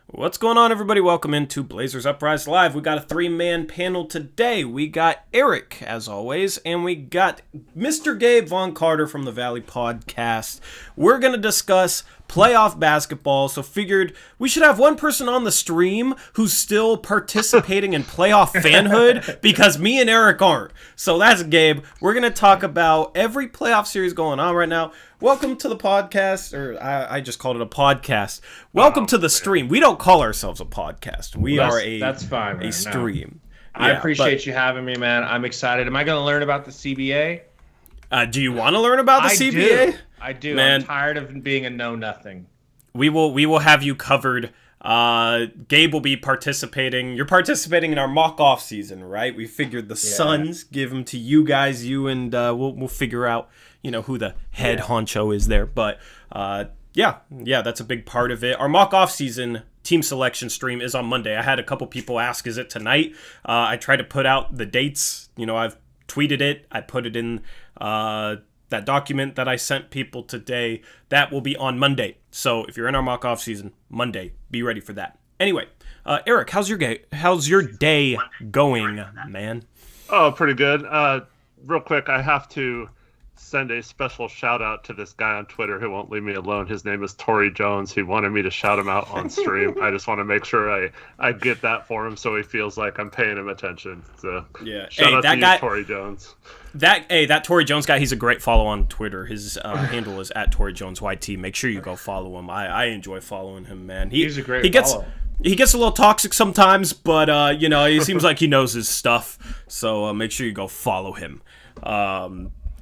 What's going on, everybody? Welcome into Blazers Uprise Live. We got a three-man panel today. We got Eric, as always, and we got Mr. GabeVonCarter from the Valley Podcast. We're going to discuss playoff basketball, so figured we should have one person on the stream who's still participating in playoff fanhood, because me and Eric aren't. So that's Gabe. We're going to talk about every playoff series going on right now. Welcome to the podcast, or I just called it a podcast. Welcome to the stream. We don't call ourselves a podcast. That's fine, a stream. I appreciate you having me, man. I'm excited. Am I going to learn about the CBA? Do you want to learn about the CBA? I do. Man, I'm tired of being a know-nothing. We will have you covered. Gabe will be participating. You're participating in our mock-off season, right? We figured the Suns, give them to you guys, and we'll figure out, who the head honcho is there. But yeah, that's a big part of it. Our mock-off season team selection stream is on Monday. I had a couple people ask, is it tonight? I tried to put out the dates. I've tweeted it. I put it in that document that I sent people today. That will be on Monday. So if you're in our mock-off season, Monday, be ready for that. Anyway, Eric, how's your day going, man? Oh, pretty good. Real quick, I have to send a special shout out to this guy on Twitter who won't leave me alone. His name is Tory Jones. He wanted me to shout him out on stream. I just want to make sure I get that for him so he feels like I'm paying him attention. So yeah, shout out to you, Tory Jones. That Tory Jones guy, he's a great follow on Twitter. His handle is @ToryJonesYT. Make sure you go follow him. I enjoy following him, man. He's a great follow. He gets a little toxic sometimes, but he seems like he knows his stuff. So make sure you go follow him.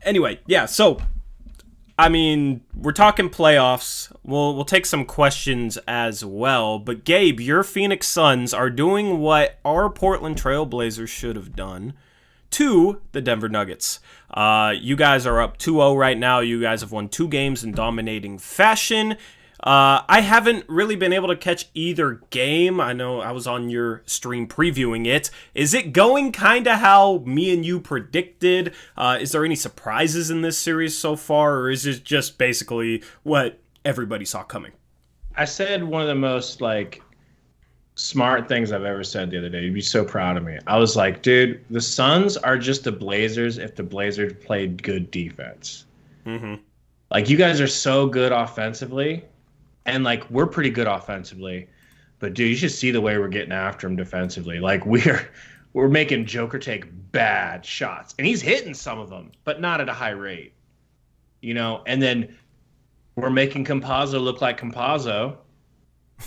Anyway, yeah, so, we're talking playoffs. We'll take some questions as well. But, Gabe, your Phoenix Suns are doing what our Portland Trail Blazers should have done to the Denver Nuggets. You guys are up 2-0 right now. You guys have won 2 games in dominating fashion. I haven't really been able to catch either game. I know I was on your stream previewing it. Is it going kind of how me and you predicted? Is there any surprises in this series so far, or is it just basically what everybody saw coming? I said one of the most, smart things I've ever said the other day. You'd be so proud of me. I was like, dude, the Suns are just the Blazers if the Blazers played good defense. Mm-hmm. You guys are so good offensively. And, we're pretty good offensively. But, dude, you should see the way we're getting after him defensively. We're making Joker take bad shots. And he's hitting some of them, but not at a high rate. And then we're making Campazzo look like Campazzo.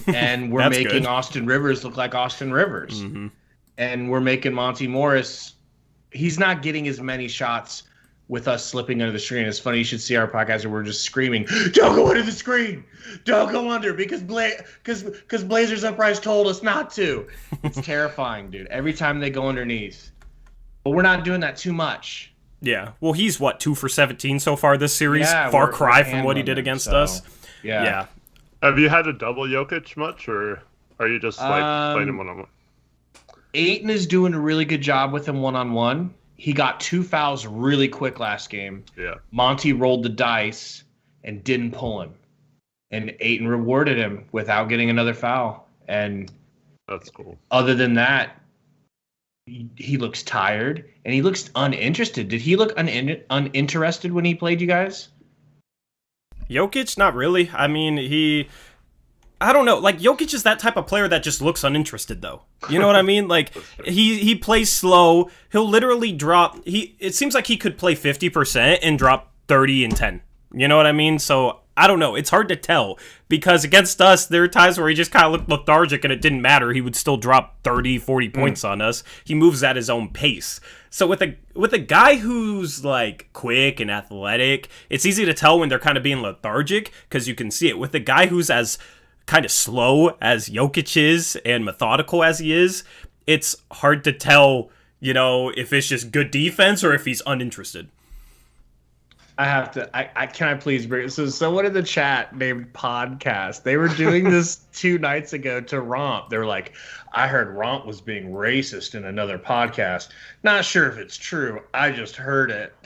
And we're making good. Austin Rivers look like Austin Rivers. Mm-hmm. And we're making Monty Morris. He's not getting as many shots with us slipping under the screen. It's funny, you should see our podcast where we're just screaming, don't go under the screen! Don't go under, because Blazers Uprise told us not to. It's terrifying, dude. Every time they go underneath. But we're not doing that too much. Yeah. Well, he's, 2 for 17 so far this series? Yeah, Far cry from what he did against us. Yeah. Have you had to double Jokic much, or are you just, playing him one-on-one? Ayton is doing a really good job with him one-on-one. He got 2 fouls really quick last game. Yeah. Monty rolled the dice and didn't pull him. And Ayton rewarded him without getting another foul. And that's cool. Other than that, he looks tired and he looks uninterested. Did he look uninterested when he played you guys? Jokic, not really. I don't know. Jokic is that type of player that just looks uninterested, though. You know what I mean? He plays slow. He'll literally drop. It seems like he could play 50% and drop 30 and 10. You know what I mean? So I don't know. It's hard to tell, because against us, there are times where he just kind of looked lethargic and it didn't matter. He would still drop 30, 40 points on us. He moves at his own pace. So with a guy who's quick and athletic, it's easy to tell when they're kind of being lethargic, because you can see it. With a guy who's as kind of slow as Jokic is and methodical as he is, it's hard to tell, if it's just good defense or if he's uninterested. I have to. Can I please bring? So someone in the chat named Podcast. They were doing this 2 nights ago to Romp. They were like, "I heard Romp was being racist in another podcast. Not sure if it's true. I just heard it."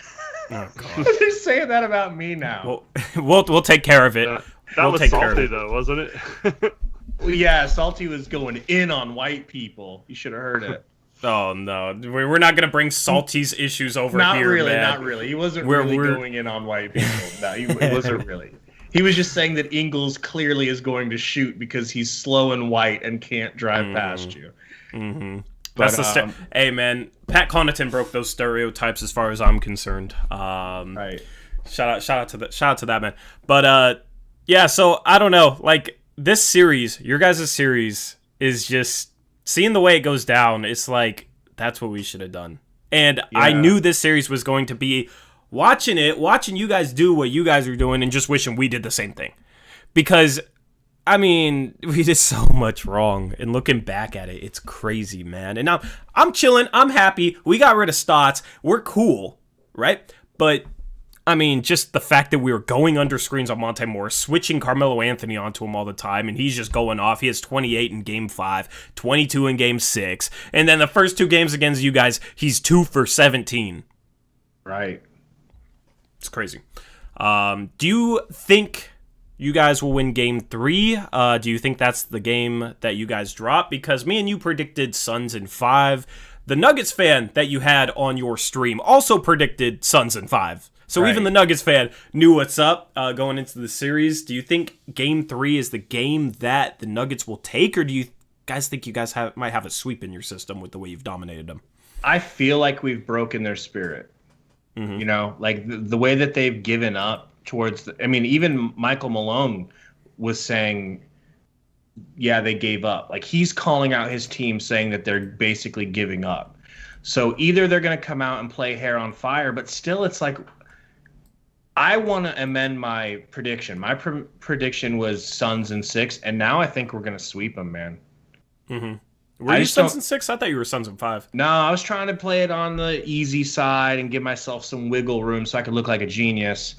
Oh, God. They're saying that about me now. We'll take care of it. That was salty, though, wasn't it? Well, yeah, Salty was going in on white people. You should have heard it. Oh no, we're not gonna bring Salty's issues over Not here, really, man. not really. He wasn't really going in on white people. No, he wasn't really. He was just saying that Ingles clearly is going to shoot because he's slow and white and can't drive past you. Mm-hmm. That's the hey man, Pat Connaughton broke those stereotypes as far as I'm concerned. Right. Shout out to that man. But yeah, so I don't know, like this series, your guys' series is just seeing the way it goes down. It's like that's what we should have done. And yeah. I knew this series was going to be watching you guys do what you guys are doing and just wishing we did the same thing. Because I mean, we did so much wrong, and looking back at it, it's crazy, man. And now I'm chilling, I'm happy. We got rid of Stotts, we're cool, right? But I mean, just the fact that we were going under screens on Monte Morris, switching Carmelo Anthony onto him all the time, and he's just going off. He has 28 in Game 5, 22 in Game 6, and then the first 2 games against you guys, he's 2 for 17. Right. It's crazy. Do you think you guys will win Game 3? Do you think that's the game that you guys drop? Because me and you predicted Suns in 5. The Nuggets fan that you had on your stream also predicted Suns in 5. So even the Nuggets fan knew what's up going into the series. Do you think Game 3 is the game that the Nuggets will take? Or do you guys think you guys might have a sweep in your system with the way you've dominated them? I feel like we've broken their spirit. Mm-hmm. You know, like the way that they've given up towards I mean, even Michael Malone was saying, yeah, they gave up. Like he's calling out his team saying that they're basically giving up. So either they're going to come out and play hair on fire, but still it's like I want to amend my prediction. My prediction was Suns in 6, and now I think we're going to sweep them, man. Mm-hmm. Were you Suns in 6? I thought you were Suns in 5. No, I was trying to play it on the easy side and give myself some wiggle room so I could look like a genius,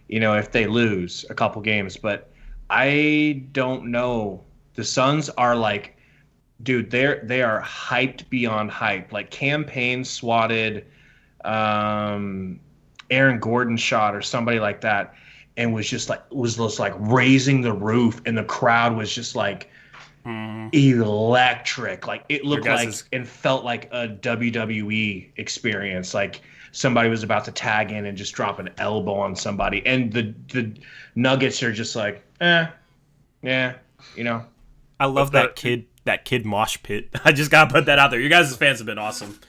you know, if they lose a couple games. But I don't know. The Suns are like, dude, they are hyped beyond hype. Like Campaign swatted Aaron Gordon shot or somebody like that, and was just like raising the roof, and the crowd was just like electric. Like it looked like and felt like a WWE experience. Like somebody was about to tag in and just drop an elbow on somebody, and the Nuggets are just like, yeah, you know. I love that kid mosh pit. I just gotta put that out there. You guys' fans have been awesome.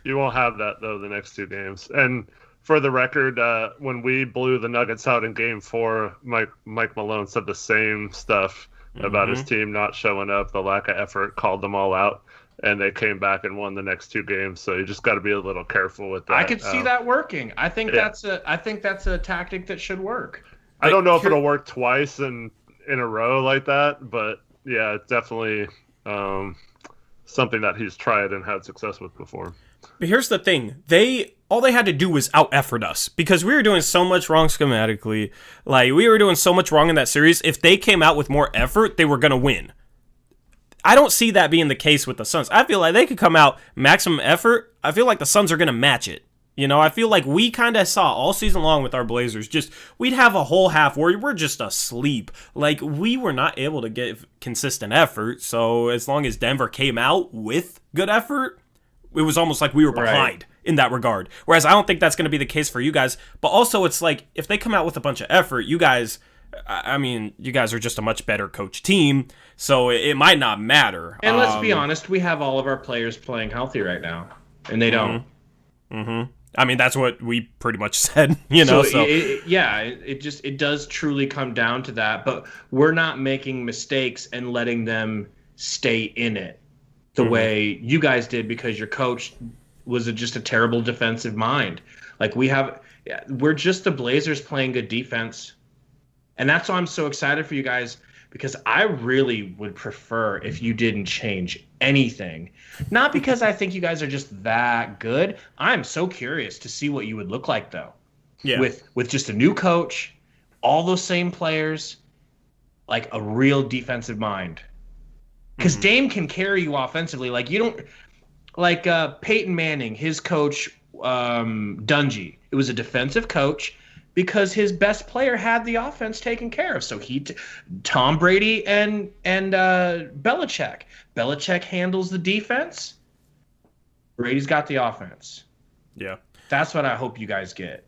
You won't have that though the next 2 games. And for the record, when we blew the Nuggets out in Game 4, Mike Malone said the same stuff about his team not showing up, the lack of effort, called them all out, and they came back and won the next 2 games. So you just got to be a little careful with that. I could see that working. I think that's a tactic that should work. I don't know if it'll work twice in a row like that, but yeah, it's definitely something that he's tried and had success with before. But here's the thing. All they had to do was out-effort us because we were doing so much wrong schematically. Like, we were doing so much wrong in that series. If they came out with more effort, they were going to win. I don't see that being the case with the Suns. I feel like they could come out maximum effort. I feel like the Suns are going to match it. You know, I feel like we kind of saw all season long with our Blazers, just we'd have a whole half where we're just asleep. Like, we were not able to get consistent effort. So as long as Denver came out with good effort, it was almost like we were behind in that regard. Whereas I don't think that's going to be the case for you guys. But also it's like, if they come out with a bunch of effort, you guys, I mean, you guys are just a much better coach team. So it might not matter. And let's be honest, we have all of our players playing healthy right now. And they don't. Mm-hmm. I mean, that's what we pretty much said, you know. It does truly come down to that. But we're not making mistakes and letting them stay in it the way you guys did because your coach was just a terrible defensive mind. Like we're just the Blazers playing good defense. And that's why I'm so excited for you guys, because I really would prefer if you didn't change anything. Not because I think you guys are just that good. I'm so curious to see what you would look like, though. Yeah. With just a new coach, all those same players, like a real defensive mind. Because Dame can carry you offensively. Like you don't like Peyton Manning, his coach Dungy. It was a defensive coach. because his best player had the offense taken care of. So Tom Brady and Belichick. Belichick handles the defense. Brady's got the offense. Yeah. That's what I hope you guys get.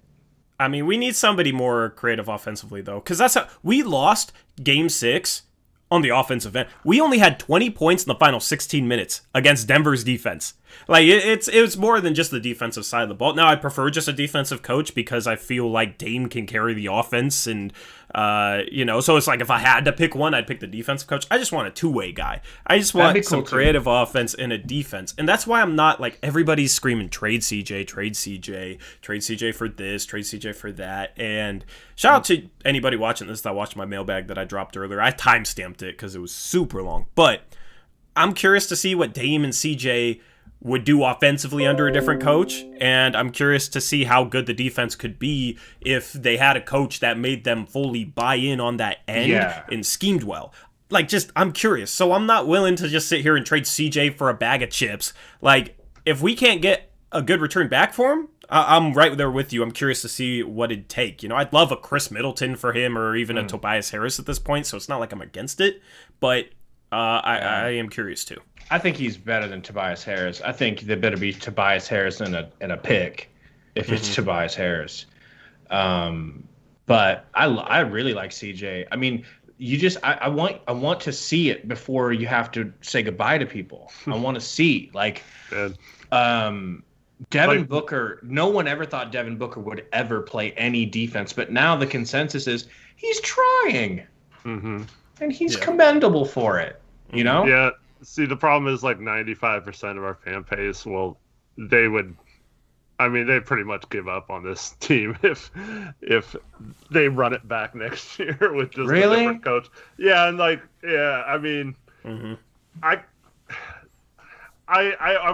I mean, we need somebody more creative offensively, though, because that's how we lost Game 6 on the offensive end. We only had 20 points in the final 16 minutes against Denver's defense. Like, it's more than just the defensive side of the ball. Now, I prefer just a defensive coach because I feel like Dame can carry the offense, and so it's like if I had to pick one, I'd pick the defensive coach. I just want a two-way guy. I just want some creative offense and a defense, and that's why I'm not like everybody's screaming trade CJ, trade CJ, trade CJ for this, trade CJ for that. And shout out to anybody watching this that watched my mailbag that I dropped earlier. I timestamped it because it was super long, but I'm curious to see what Dame and CJ would do offensively under a different coach, and I'm curious to see how good the defense could be if they had a coach that made them fully buy in on that end and schemed well. Like, just, I'm curious. So I'm not willing to just sit here and trade CJ for a bag of chips. Like, if we can't get a good return back for him, I'm right there with you. I'm curious to see what it'd take. I'd love a Chris Middleton for him or even a Tobias Harris at this point, so it's not like I'm against it, but I am curious too. I think he's better than Tobias Harris. I think there better be Tobias Harris and a pick if it's Tobias Harris. But I really like CJ. I mean, I want to see it before you have to say goodbye to people. I want to see Devin Booker. No one ever thought Devin Booker would ever play any defense, but now the consensus is he's trying, and he's commendable for it. Yeah. See, the problem is like 95% of our fan base, they pretty much give up on this team if they run it back next year with just a different coach. Yeah, and I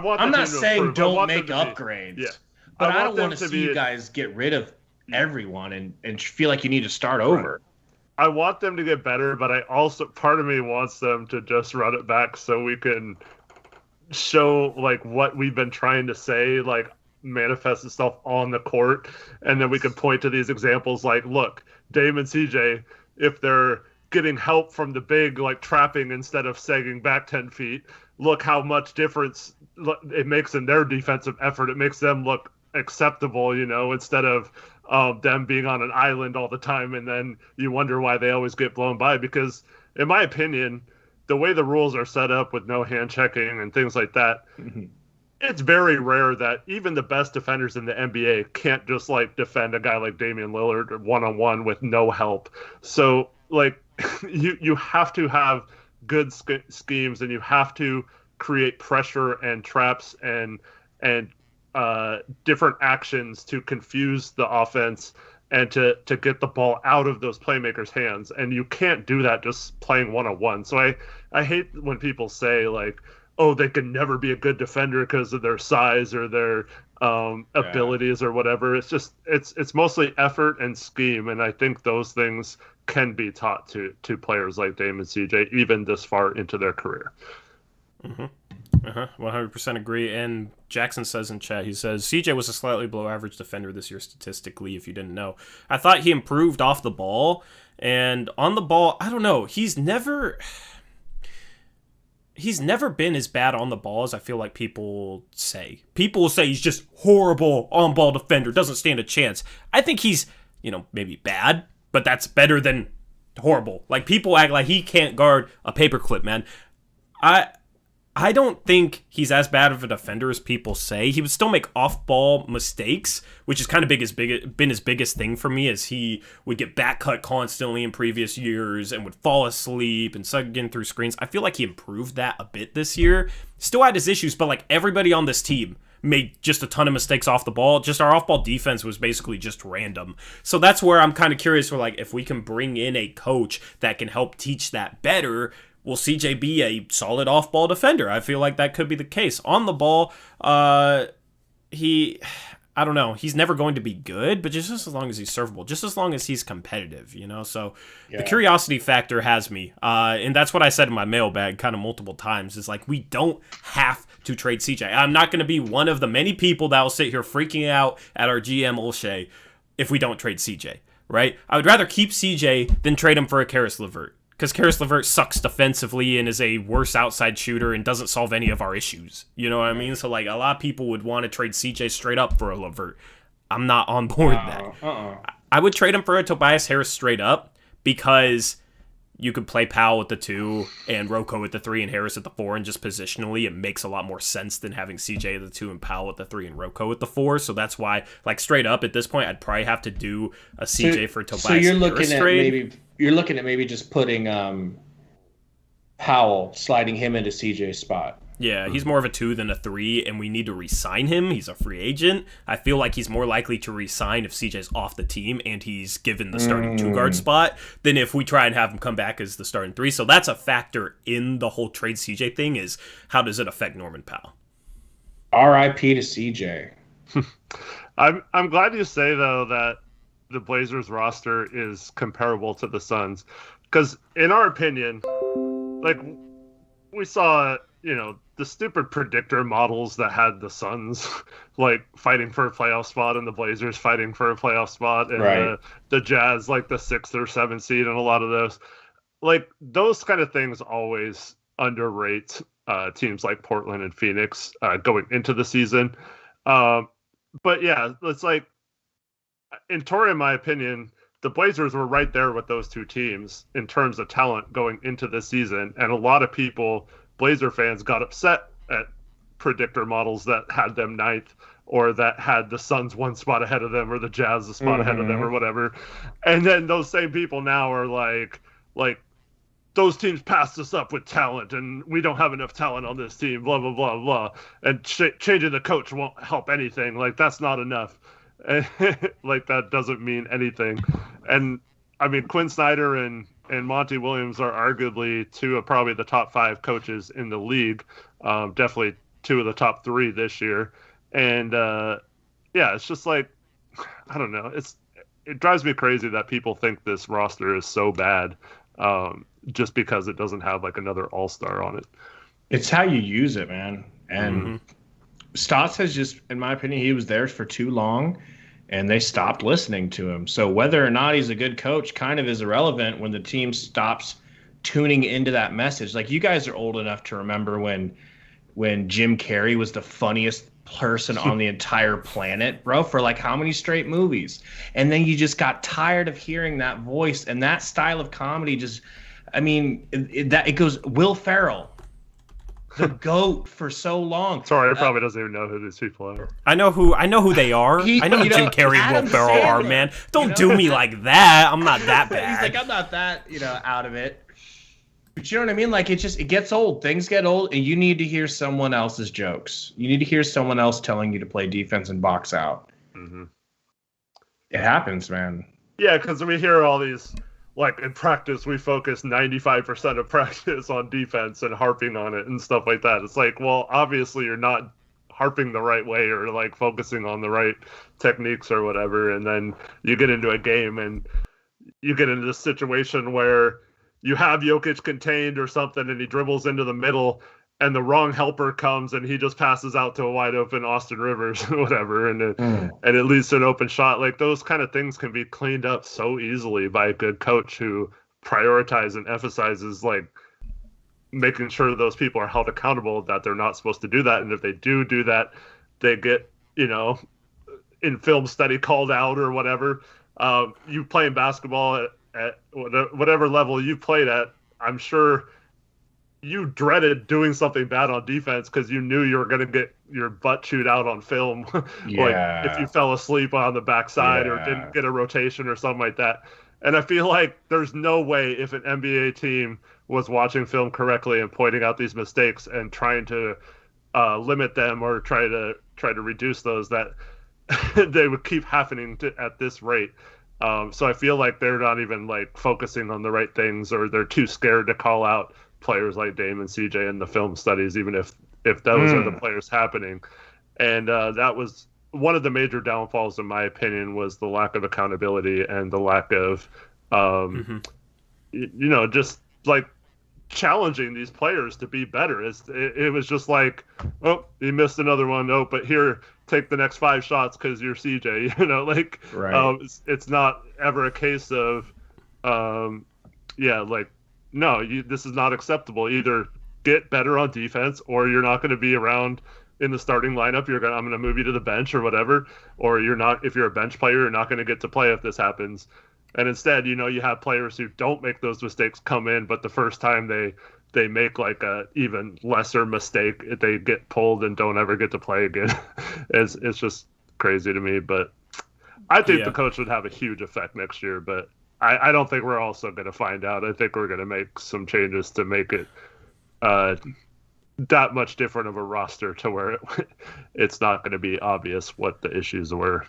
want. I'm not saying don't make upgrades. But I don't want to see you guys get rid of everyone and feel like you need to start over. I want them to get better, but part of me wants them to just run it back so we can show like what we've been trying to say, like manifest itself on the court, and then we can point to these examples like, look, Dame and CJ, if they're getting help from the big, like trapping instead of sagging back 10 feet, look how much difference it makes in their defensive effort. It makes them look acceptable, instead of them being on an island all the time, and then you wonder why they always get blown by. Because in my opinion, the way the rules are set up with no hand checking and things like that, it's very rare that even the best defenders in the NBA can't just like defend a guy like Damian Lillard one-on-one with no help. So like you have to have good schemes, and you have to create pressure and traps and different actions to confuse the offense and to get the ball out of those playmakers' hands. And you can't do that just playing one-on-one. So I hate when people say like, oh, they can never be a good defender because of their size or their abilities or whatever. It's just it's mostly effort and scheme, and I think those things can be taught to players like Dame and CJ even this far into their career. 100% agree. And Jackson says in chat, he says, CJ was a slightly below average defender this year statistically, if you didn't know. I thought he improved off the ball, and on the ball, I don't know. He's never been as bad on the ball as I feel like people say. People will say he's just horrible on-ball defender, doesn't stand a chance. I think he's, maybe bad, but that's better than horrible. Like, people act like he can't guard a paperclip, man. I don't think he's as bad of a defender as people say. He would still make off-ball mistakes, which is kind of been his biggest thing for me, as he would get back cut constantly in previous years and would fall asleep and suck in through screens. I feel like he improved that a bit this year. Still had his issues, but like everybody on this team made just a ton of mistakes off the ball. Just our off-ball defense was basically just random. So that's where I'm kind of curious for like if we can bring in a coach that can help teach that better. Will CJ be a solid off-ball defender? I feel like that could be the case. On the ball, I don't know. He's never going to be good, but just as long as he's servable, just as long as he's competitive, So the curiosity factor has me. And that's what I said in my mailbag kind of multiple times, is like, we don't have to trade CJ. I'm not going to be one of the many people that will sit here freaking out at our GM Olshey. if we don't trade CJ, right? I would rather keep CJ than trade him for a Karis LeVert. Because Karis LeVert sucks defensively and is a worse outside shooter and doesn't solve any of our issues. You know what I mean? So, like, a lot of people would want to trade CJ straight up for a LeVert. I'm not on board with that. I would trade him for a Tobias Harris straight up because you could play Powell at the 2 and Rocco at the 3 and Harris at the 4, and just positionally it makes a lot more sense than having CJ at the 2 and Powell at the 3 and Rocco at the 4. So that's why, like, straight up at this point, I'd probably have to do a CJ for Tobias Harris. So you're looking at trade. maybe just putting Powell, sliding him into CJ's spot. Yeah, he's more of a 2 than a 3, and we need to re-sign him. He's a free agent. I feel like he's more likely to re-sign if CJ's off the team and he's given the starting 2-guard spot than if we try and have him come back as the starting 3. So that's a factor in the whole trade CJ thing, is how does it affect Norman Powell? R.I.P. to CJ. I'm glad you say, though, that the Blazers roster is comparable to the Suns. Because in our opinion, like, we saw, the stupid predictor models that had the Suns like fighting for a playoff spot and the Blazers fighting for a playoff spot, and the Jazz like the 6th or 7th seed, and a lot of those, like, those kind of things always underrate teams like Portland and Phoenix going into the season. But yeah, it's like, in my opinion, the Blazers were right there with those two teams in terms of talent going into the season, and a lot of people, Blazer fans, got upset at predictor models that had them 9th, or that had the Suns 1 spot ahead of them, or the Jazz a spot ahead of them, or whatever. And then those same people now are like those teams passed us up with talent, and we don't have enough talent on this team, blah, blah, blah, blah. And changing the coach won't help anything. Like, that's not enough. Like, that doesn't mean anything. And, I mean, Quinn Snyder and Monty Williams are arguably 2 of probably the top 5 coaches in the league. Definitely 2 of the top 3 this year. And, yeah, it's just like, I don't know. It drives me crazy that people think this roster is so bad just because it doesn't have, like, another all-star on it. It's how you use it, man. And Stotts has just, in my opinion, he was there for too long, and they stopped listening to him. So whether or not he's a good coach kind of is irrelevant when the team stops tuning into that message. Like, you guys are old enough to remember when Jim Carrey was the funniest person on the entire planet, bro, for like how many straight movies? And then you just got tired of hearing that voice, and that style of comedy just, I mean, it goes Will Ferrell, the GOAT for so long. Sorry, I probably doesn't even know who these people are. I know who they are. I know who Jim Carrey and Will Ferrell are, man. Don't do me like that. I'm not that bad. He's like, I'm not that, out of it. But you know what I mean? Like, it gets old. Things get old, and you need to hear someone else's jokes. You need to hear someone else telling you to play defense and box out. Mm-hmm. It happens, man. Yeah, because we hear all these, like, in practice, we focus 95% of practice on defense and harping on it and stuff like that. It's like, well, obviously you're not harping the right way or, like, focusing on the right techniques or whatever. And then you get into a game and you get into this situation where you have Jokic contained or something, and he dribbles into the middle, and the wrong helper comes, and he just passes out to a wide open Austin Rivers or whatever, and it leads to an open shot. Like, those kind of things can be cleaned up so easily by a good coach who prioritizes and emphasizes, like, making sure those people are held accountable, that they're not supposed to do that. And if they do that, they get, in film study called out or whatever. You playing basketball at whatever level you played at, I'm sure you dreaded doing something bad on defense because you knew you were going to get your butt chewed out on film. Like, if you fell asleep on the backside or didn't get a rotation or something like that. And I feel like there's no way, if an NBA team was watching film correctly and pointing out these mistakes and trying to limit them or try to reduce those, that they would keep happening at this rate. So I feel like they're not even, like, focusing on the right things, or they're too scared to call out players like Dame and CJ in the film studies, even if those are the players happening. And that was one of the major downfalls, in my opinion, was the lack of accountability and the lack of, just, like, challenging these players to be better. It was just like, oh, he missed another one. Oh, but here take the next 5 shots because you're CJ. Like Right. it's not ever a case of, like, no, this is not acceptable. Either get better on defense, or you're not going to be around in the starting lineup. I'm going to move you to the bench or whatever, or you're not. If you're a bench player, you're not going to get to play if this happens. And instead, you have players who don't make those mistakes come in, but the first time they make like a even lesser mistake, they get pulled and don't ever get to play again. It's just crazy to me. But I think the coach would have a huge effect next year. But I don't think we're also going to find out. I think we're going to make some changes to make it that much different of a roster to where it's not going to be obvious what the issues were.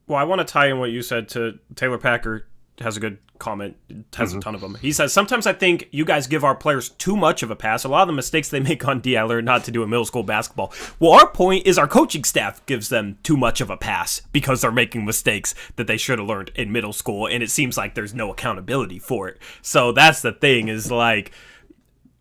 Well, I want to tie in what you said to Taylor Packer. Has a good comment, has a ton of them. He says, sometimes I think you guys give our players too much of a pass. A lot of the mistakes they make on D, I learned not to do in middle school basketball. Well, our point is our coaching staff gives them too much of a pass because they're making mistakes that they should have learned in middle school, and it seems like there's no accountability for it. So that's the thing, is like,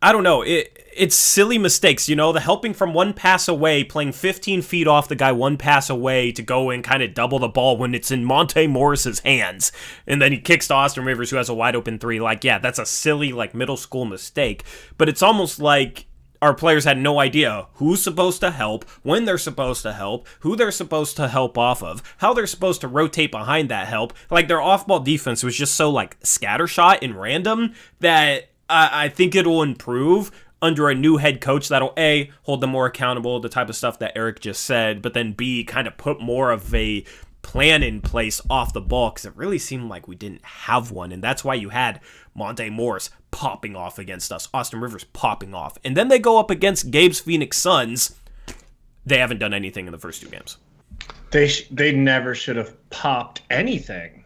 I don't know, it's silly mistakes, the helping from one pass away, playing 15 feet off the guy one pass away to go and kind of double the ball when it's in Monte Morris's hands, and then he kicks to Austin Rivers, who has a wide open 3. Like, yeah, that's a silly, like, middle school mistake, but it's almost like our players had no idea who's supposed to help, when they're supposed to help, who they're supposed to help off of, how they're supposed to rotate behind that help. Like, their off-ball defense was just so, like, scattershot and random that I think it'll improve under a new head coach that'll, A, hold them more accountable, the type of stuff that Eric just said, but then B, kind of put more of a plan in place off the ball, because it really seemed like we didn't have one, and that's why you had Monte Morris popping off against us, Austin Rivers popping off, and then they go up against Gabe's Phoenix Suns. They haven't done anything in the first 2 games. They never should have popped anything.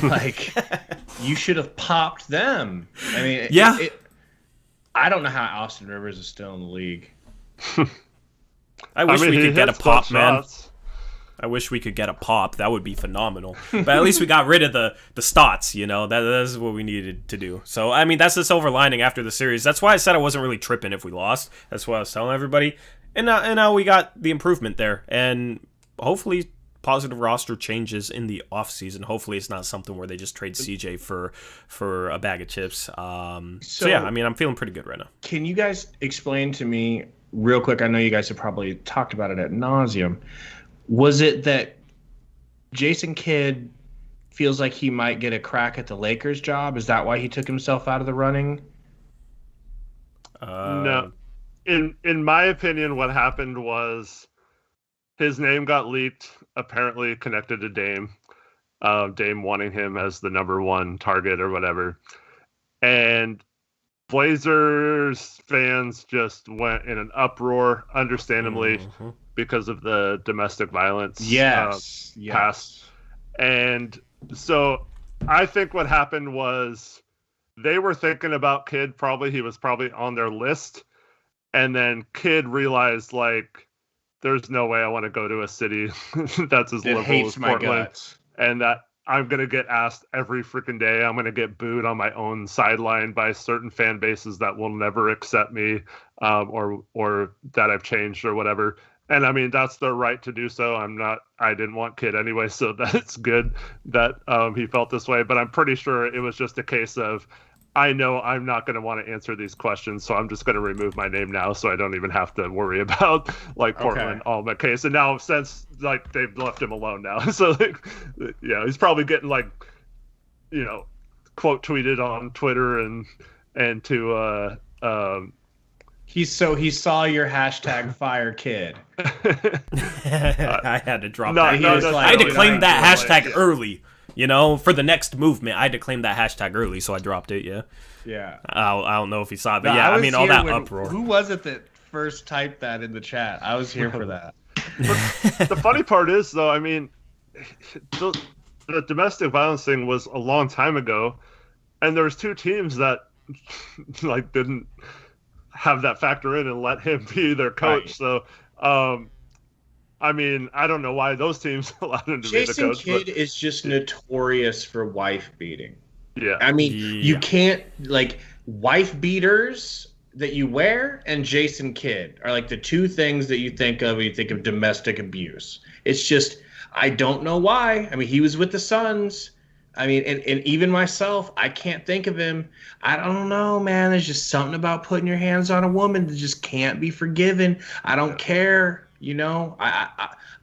Like, you should have popped them. I mean, yeah. I don't know how Austin Rivers is still in the league. I wish we could get a pop, man. I wish we could get a pop. That would be phenomenal. But at least we got rid of the stots, That's what we needed to do. So, I mean, that's the silver lining after the series. That's why I said I wasn't really tripping if we lost. That's what I was telling everybody. And now we got the improvement there. And hopefully positive roster changes in the offseason. Hopefully it's not something where they just trade CJ for a bag of chips. So yeah, I mean, I'm feeling pretty good right now. Can you guys explain to me real quick? I know you guys have probably talked about it ad nauseum. Was it that Jason Kidd feels like he might get a crack at the Lakers job? Is that why he took himself out of the running? No. In my opinion, what happened was his name got leaked, apparently connected to Dame. Dame wanting him as the number 1 target or whatever. And Blazers fans just went in an uproar, understandably, because of the domestic violence past. And so I think what happened was they were thinking about Kidd. He was probably on their list. And then Kidd realized, like, there's no way I want to go to a city that's as liberal as Portland, and that I'm going to get asked every freaking day. I'm going to get booed on my own sideline by certain fan bases that will never accept me, or that I've changed or whatever. And I mean, that's their right to do so. I didn't want Kidd anyway, so that's good that he felt this way. But I'm pretty sure it was just a case of, I know I'm not going to want to answer these questions, so I'm just going to remove my name now, so I don't even have to worry about, like, Portland, all my case. And now, since, like, they've left him alone now, so, like, yeah, he's probably getting, like, quote tweeted on Twitter and to he saw your hashtag fire Kid. I had to drop that. I had to claim that hashtag early. For the next movement, I had to claim that hashtag early, so I dropped it, Yeah. I don't know if he saw it, but yeah, I mean, all that uproar. Who was it that first typed that in the chat? I was here for that. The funny part is, though, I mean, the domestic violence thing was a long time ago, and there was 2 teams that, like, didn't have that factor in and let him be their coach, right. So, I mean, I don't know why those teams allowed him to be the coach. Jason Kidd is just notorious for wife beating. Yeah. I mean, you can't, like, wife beaters that you wear and Jason Kidd are like the two things that you think of when you think of domestic abuse. It's just, I don't know why. I mean, he was with the Suns. I mean, and even myself, I can't think of him. I don't know, man. There's just something about putting your hands on a woman that just can't be forgiven. I don't care. You know,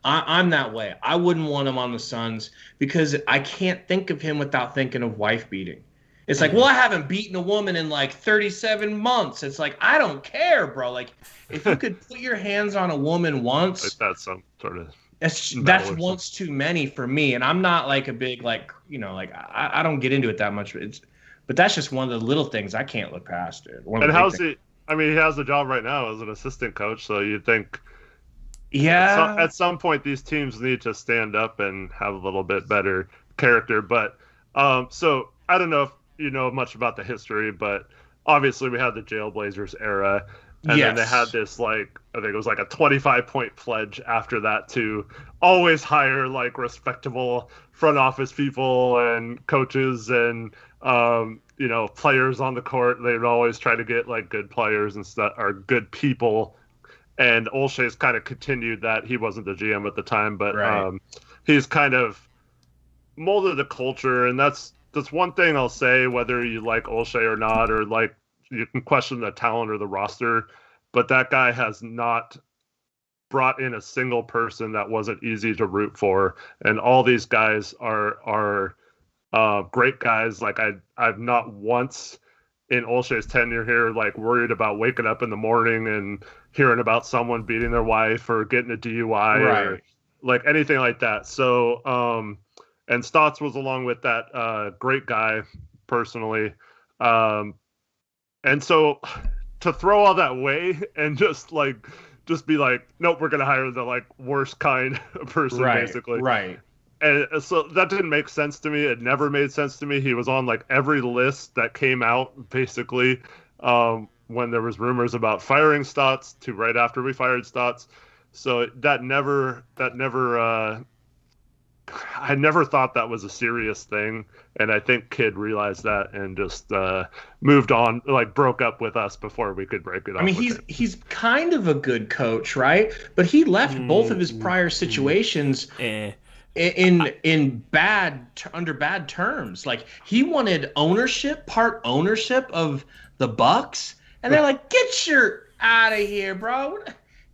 I'm that way. I wouldn't want him on the Suns because I can't think of him without thinking of wife beating. It's like, well, I haven't beaten a woman in like 37 months. It's like, I don't care, bro. Like, if you could put your hands on a woman once, like that's some sort of that's once too many for me. And I'm not like a big, like, you know, like I don't get into it that much. But that's just one of the little things I can't look past, dude. And how's he? I mean, he has a job right now as an assistant coach, so you'd think, yeah, at some point these teams need to stand up and have a little bit better character. But so I don't know if you know much about the history, but obviously we had the Jailblazers era, and then they had this, like, I think it was like a 25-point pledge after that to always hire like respectable front office people and coaches and you know, players on the court. They'd always try to get like good players and stuff, or good people. And Olshey's kind of continued that. He wasn't the GM at the time, but he's kind of molded the culture, and that's one thing I'll say, whether you like Olshey or not, or like you can question the talent or the roster, but that guy has not brought in a single person that wasn't easy to root for, and all these guys are great guys. Like I've not once in Olshey's tenure here like worried about waking up in the morning and hearing about someone beating their wife or getting a DUI or like anything like that. So and Stotts was along with that great guy personally. And so to throw all that away and just be like, nope, we're going to hire the like worst kind of person, basically. Right. And so that didn't make sense to me. It never made sense to me. He was on like every list that came out, basically, when there was rumors about firing Stotts to right after we fired Stotts. So that never I never thought that was a serious thing, and I think Kidd realized that and just moved on, like broke up with us before we could break it up. I mean, he's kind of a good coach, right? But he left both of his prior situations in under bad terms. Like, he wanted part ownership of the Bucks, and they're like, "Get your out of here, bro!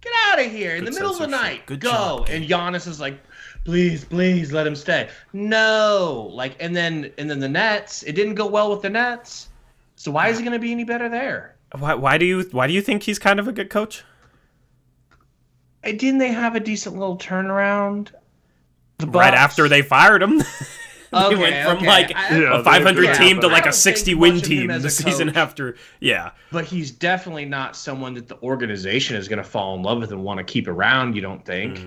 Get out of here in the middle of the night! Go!" And Giannis is like, please let him stay. No, like, and then the Nets. It didn't go well with the Nets. So why is he going to be any better there? Why do you think he's kind of a good coach? Didn't they have a decent little turnaround? Right after they fired him, they went from like a 500 team to like a 60-win team the season after. Yeah, but he's definitely not someone that the organization is going to fall in love with and want to keep around. You don't think?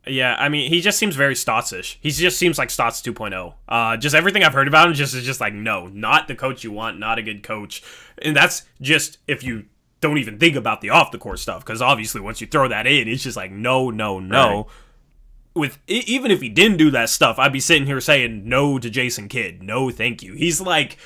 Yeah, I mean, he just seems very Stotts-ish. He just seems like Stotts 2.0. Just everything I've heard about him is just like, no, not the coach you want, not a good coach. And that's just if you don't even think about the off-the-court stuff, because obviously once you throw that in, it's just like, no. Right. Even if he didn't do that stuff, I'd be sitting here saying no to Jason Kidd. No, thank you. He's like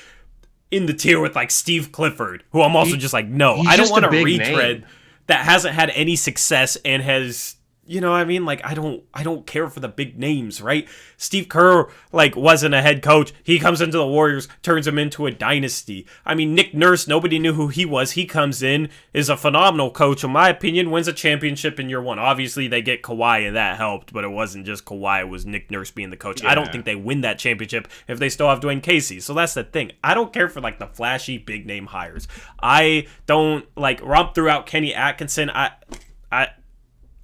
in the tier with like Steve Clifford, who I'm also just like, no, I don't want a retread that hasn't had any success and has... You know what I mean? Like, I don't care for the big names, right? Steve Kerr, like, wasn't a head coach. He comes into the Warriors, turns them into a dynasty. I mean, Nick Nurse, nobody knew who he was. He comes in, is a phenomenal coach, in my opinion, wins a championship in year one. Obviously, they get Kawhi, and that helped, but it wasn't just Kawhi. It was Nick Nurse being the coach. Yeah. I don't think they win that championship if they still have Dwayne Casey. So that's the thing. I don't care for, like, the flashy big-name hires. I don't, like, romp throughout Kenny Atkinson.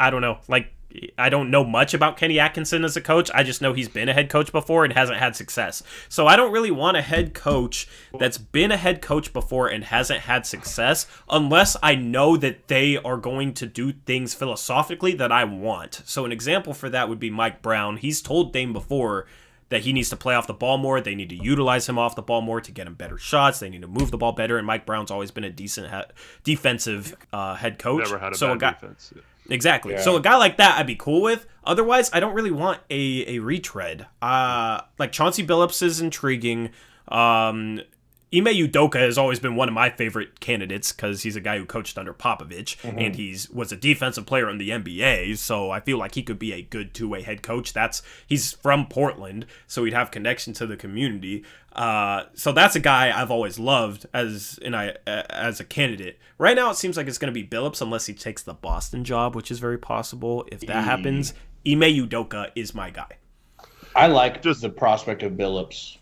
I don't know. Like, I don't know much about Kenny Atkinson as a coach. I just know he's been a head coach before and hasn't had success. So I don't really want a head coach that's been a head coach before and hasn't had success unless I know that they are going to do things philosophically that I want. So an example for that would be Mike Brown. He's told Dame before that he needs to play off the ball more. They need to utilize him off the ball more to get him better shots. They need to move the ball better. And Mike Brown's always been a decent defensive head coach. Never had a bad defense. Yeah. Exactly. Yeah. So a guy like that I'd be cool with. Otherwise, I don't really want a retread. Like Chauncey Billups is intriguing. Ime Udoka has always been one of my favorite candidates because he's a guy who coached under Popovich, and was a defensive player in the NBA, so I feel like he could be a good two-way head coach. He's from Portland, so he'd have connection to the community. So that's a guy I've always loved as a candidate. Right now, it seems like it's going to be Billups unless he takes the Boston job, which is very possible. If that happens, Ime Udoka is my guy. I like just the prospect of Billups.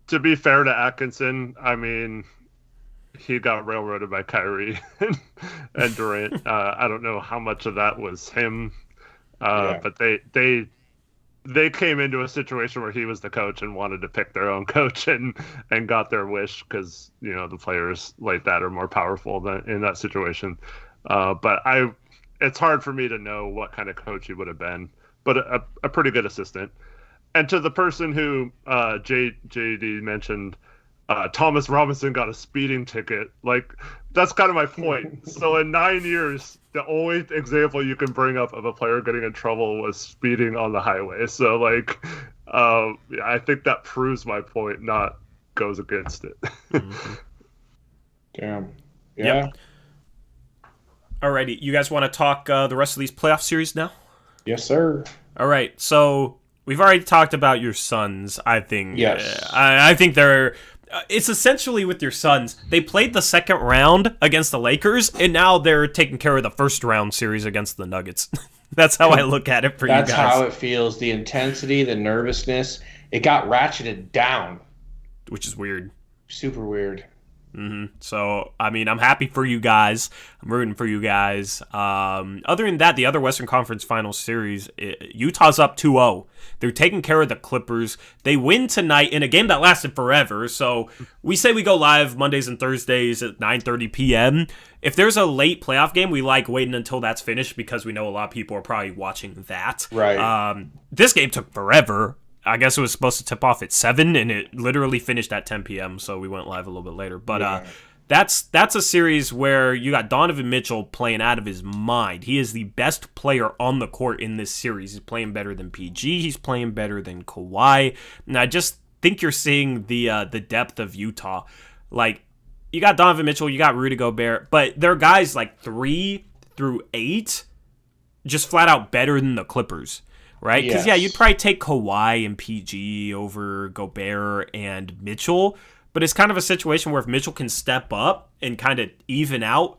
To be fair to Atkinson, I mean, he got railroaded by Kyrie and Durant. I don't know how much of that was him, but they came into a situation where he was the coach and wanted to pick their own coach and got their wish because, you know, the players like that are more powerful than in that situation. But it's hard for me to know what kind of coach he would have been, but a pretty good assistant. And to the person who JD mentioned, Thomas Robinson got a speeding ticket. Like, that's kind of my point. So in 9 years, the only example you can bring up of a player getting in trouble was speeding on the highway. So, like, I think that proves my point, not goes against it. Damn. Yeah. Yep. Alrighty, you guys want to talk the rest of these playoff series now? Yes, sir. All right, so we've already talked about your Suns, I think. Yes. I think they're... it's essentially with your Suns. They played the second round against the Lakers, and now they're taking care of the first round series against the Nuggets. That's how I look at it for you guys. That's how it feels. The intensity, the nervousness, it got ratcheted down. Which is weird. Super weird. So, I mean, I'm happy for you guys. I'm rooting for you guys. Other than that, the other Western Conference Finals series, Utah's up 2-0. They're taking care of the Clippers. They win tonight in a game that lasted forever. So we say we go live Mondays and Thursdays at 9:30 p.m. If there's a late playoff game, we like waiting until that's finished because we know a lot of people are probably watching that. Right. This game took forever. I guess it was supposed to tip off at 7, and it literally finished at 10 p.m., so we went live a little bit later. But that's a series where you got Donovan Mitchell playing out of his mind. He is the best player on the court in this series. He's playing better than PG. He's playing better than Kawhi. And I just think you're seeing the depth of Utah. Like, you got Donovan Mitchell, you got Rudy Gobert, but there are guys like 3 through 8 just flat out better than the Clippers. Right? Because, you'd probably take Kawhi and PG over Gobert and Mitchell. But it's kind of a situation where if Mitchell can step up and kind of even out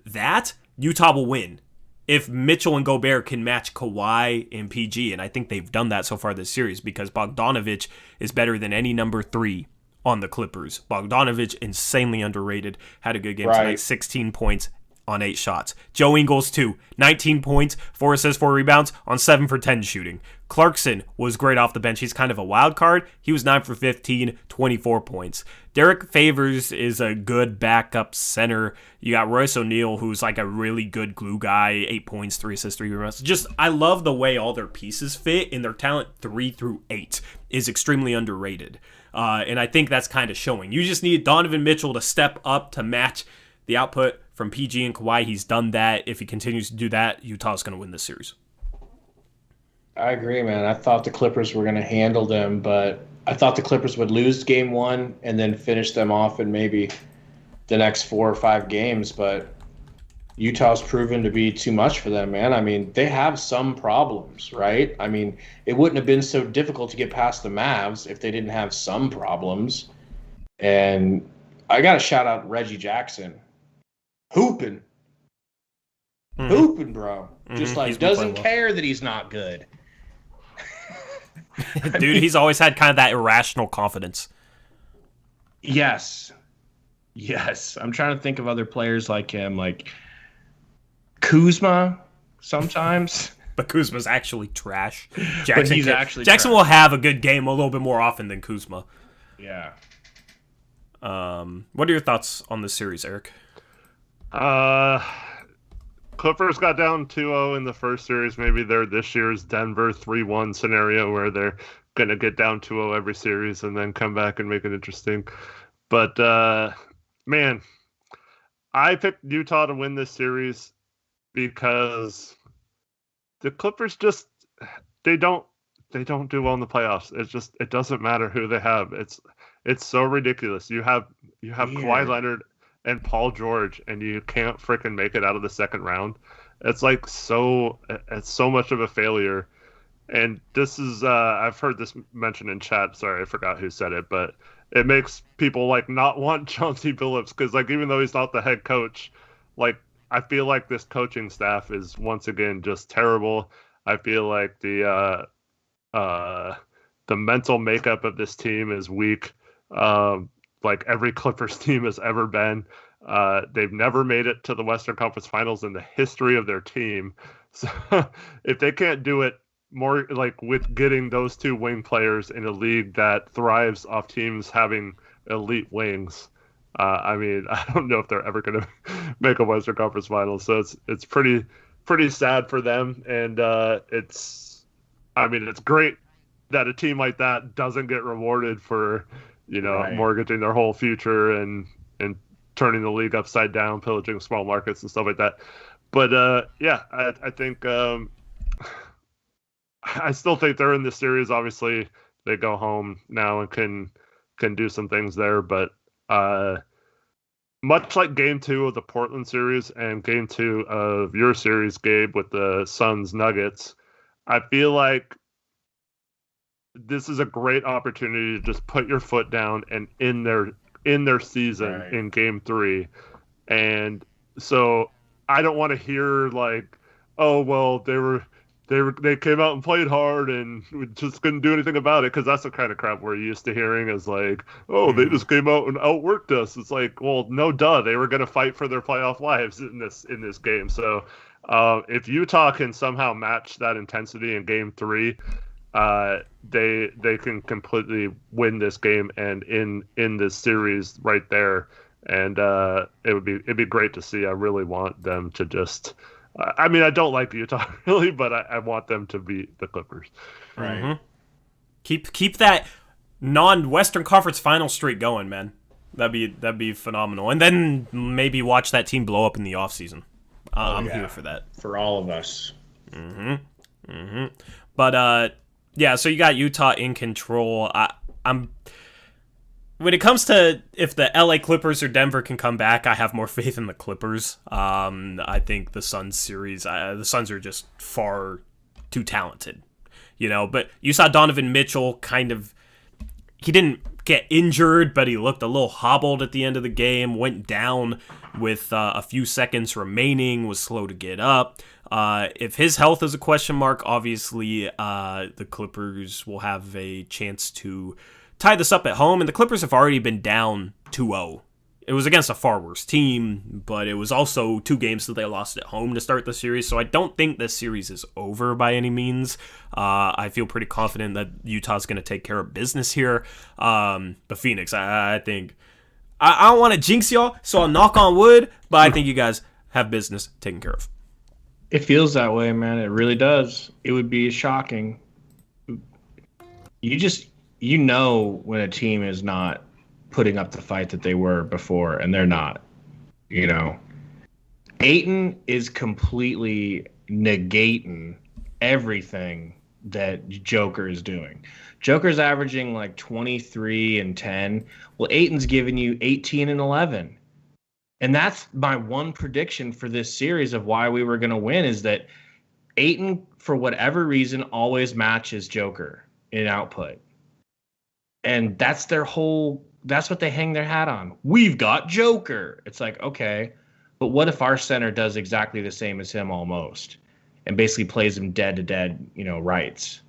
that, Utah will win. If Mitchell and Gobert can match Kawhi and PG. And I think they've done that so far this series because Bogdanovich is better than any number 3 on the Clippers. Bogdanovich, insanely underrated. Had a good game tonight. 16 points on 8 shots. Joe Ingles, 19 points, 4 assists, 4 rebounds on 7 for 10 shooting. Clarkson was great off the bench. He's kind of a wild card. He was 9 for 15, 24 points. Derek Favors is a good backup center. You got Royce O'Neal, who's like a really good glue guy, 8 points, 3 assists, 3 rebounds. Just, I love the way all their pieces fit, and their talent 3 through 8 is extremely underrated. And I think that's kind of showing. You just need Donovan Mitchell to step up to match the output from PG and Kawhi. He's done that. If he continues to do that, Utah's going to win this series. I agree, man. I thought the Clippers were going to handle them, but I thought the Clippers would lose game 1 and then finish them off in maybe the next 4 or 5 games, but Utah's proven to be too much for them, man. I mean, they have some problems, right? I mean, it wouldn't have been so difficult to get past the Mavs if they didn't have some problems. And I got to shout out Reggie Jackson. Hooping, bro. Just like doesn't care that he's not good. Dude, he's always had kind of that irrational confidence. Yes. I'm trying to think of other players like him, like Kuzma sometimes. But Kuzma's actually trash. Jackson will have a good game a little bit more often than Kuzma. Yeah. What are your thoughts on this series, Eric? Clippers got down 2-0 in the first series. Maybe they're this year's Denver 3-1 scenario where they're going to get down 2-0 every series and then come back and make it interesting. But, man, I picked Utah to win this series because the Clippers just, they don't do well in the playoffs. It doesn't matter who they have. It's so ridiculous. You have Kawhi Leonard and Paul George, and you can't freaking make it out of the second round. It's like it's so much of a failure. And this is I've heard this mentioned in chat. Sorry, I forgot who said it, but it makes people like not want Chauncey Billups because like even though he's not the head coach, like I feel like this coaching staff is once again just terrible. I feel like the mental makeup of this team is weak, like every Clippers team has ever been. They've never made it to the Western Conference Finals in the history of their team. So if they can't do it more like with getting those two wing players in a league that thrives off teams having elite wings, I mean, I don't know if they're ever going to make a Western Conference Finals. So it's pretty sad for them. And it's great that a team like that doesn't get rewarded for, mortgaging their whole future and turning the league upside down, pillaging small markets and stuff like that. But I think I still think they're in this series. Obviously, they go home now and can do some things there. But much like Game 2 of the Portland series and Game 2 of your series, Gabe, with the Suns Nuggets, I feel like this is a great opportunity to just put your foot down and in their season in Game 3. And so I don't want to hear like, oh well, they came out and played hard and we just couldn't do anything about it, because that's the kind of crap we're used to hearing is like, oh, they just came out and outworked us. It's like, well, no duh, they were going to fight for their playoff lives in this game. So if Utah can somehow match that intensity in Game 3, they can completely win this game and in this series right there. And it'd be great to see. I really want them to just. I mean, I don't like Utah really, but I want them to beat the Clippers. Right. Mm-hmm. Keep that non-Western Conference final streak going, man. That'd be phenomenal. And then maybe watch that team blow up in the offseason. I'm here for that. For all of us. Mm-hmm. Mm-hmm. But so you got Utah in control. I'm. When it comes to if the LA Clippers or Denver can come back, I have more faith in the Clippers. I think the Suns series, the Suns are just far too talented, But you saw Donovan Mitchell he didn't get injured, but he looked a little hobbled at the end of the game, went down with a few seconds remaining, was slow to get up. If his health is a question mark, obviously the Clippers will have a chance to tie this up at home, and the Clippers have already been down 2-0. It was against a far worse team, but it was also 2 games that they lost at home to start the series, so I don't think this series is over by any means. I feel pretty confident that Utah's going to take care of business here. But Phoenix, I think... I don't want to jinx y'all, so I'll knock on wood, but I think you guys have business taken care of. It feels that way, man. It really does. It would be shocking. You know when a team is not putting up the fight that they were before, and they're not. Ayton is completely negating everything that Joker is doing. Joker's averaging like 23 and 10. Well, Ayton's giving you 18 and 11. And that's my one prediction for this series of why we were going to win, is that Ayton, for whatever reason, always matches Joker in output. And that's what they hang their hat on. We've got Joker. It's like, okay, but what if our center does exactly the same as him almost and basically plays him dead to dead, rights?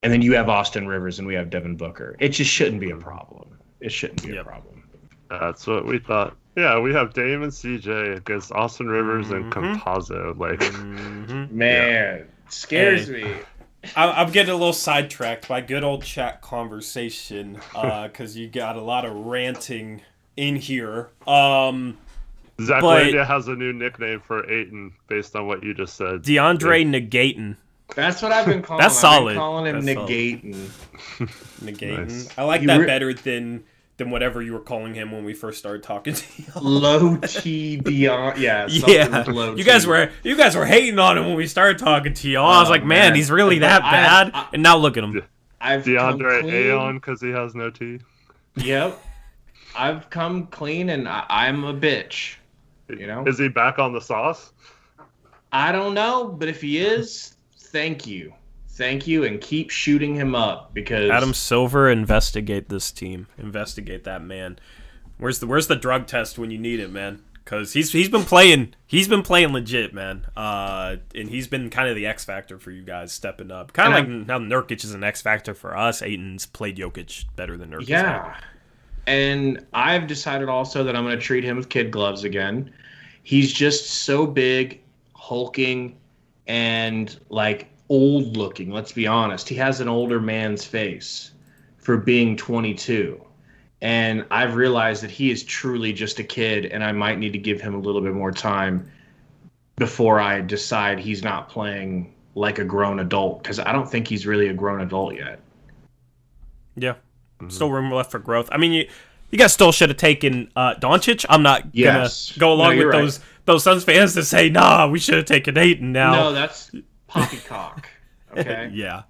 And then you have Austin Rivers and we have Devin Booker. It just shouldn't be a problem. It shouldn't be a problem. That's what we thought. Yeah, we have Dame and CJ against Austin Rivers and Campazzo. Like, man, scares me. I'm getting a little sidetracked by good old chat conversation because you got a lot of ranting in here. Zach Landia has a new nickname for Ayton based on what you just said. Deandre Negating. That's what I've been calling. That's solid. I've been calling him Negating. Negating. Nice. I like that better than whatever you were calling him when we first started talking to you. Low T beyond, yeah. Low you guys were hating on him when we started talking to you. I was like, man, he's really that bad. And now look at him. I've come DeAndre clean. Ayton because he has no T. Yep. I've come clean, and I'm a bitch. You know? Is he back on the sauce? I don't know, but if he is, thank you. Thank you, and keep shooting him up because Adam Silver, investigate this team. Investigate that man. Where's the drug test when you need it, man? Because he's been playing legit, man. And he's been kind of the X factor for you guys stepping up. Kind of like how Nurkic is an X factor for us. Ayton's played Jokic better than Nurkic. Yeah. And I've decided also that I'm going to treat him with kid gloves again. He's just so big, hulking, and like old looking. Let's be honest. He has an older man's face for being 22. And I've realized that he is truly just a kid, and I might need to give him a little bit more time before I decide he's not playing like a grown adult, because I don't think he's really a grown adult yet. Yeah. Still room left for growth. I mean, you guys still should have taken Doncic. I'm not gonna go along with those Suns fans that say, nah, we should have taken Ayton now. No, that's poppycock. Okay. Yeah.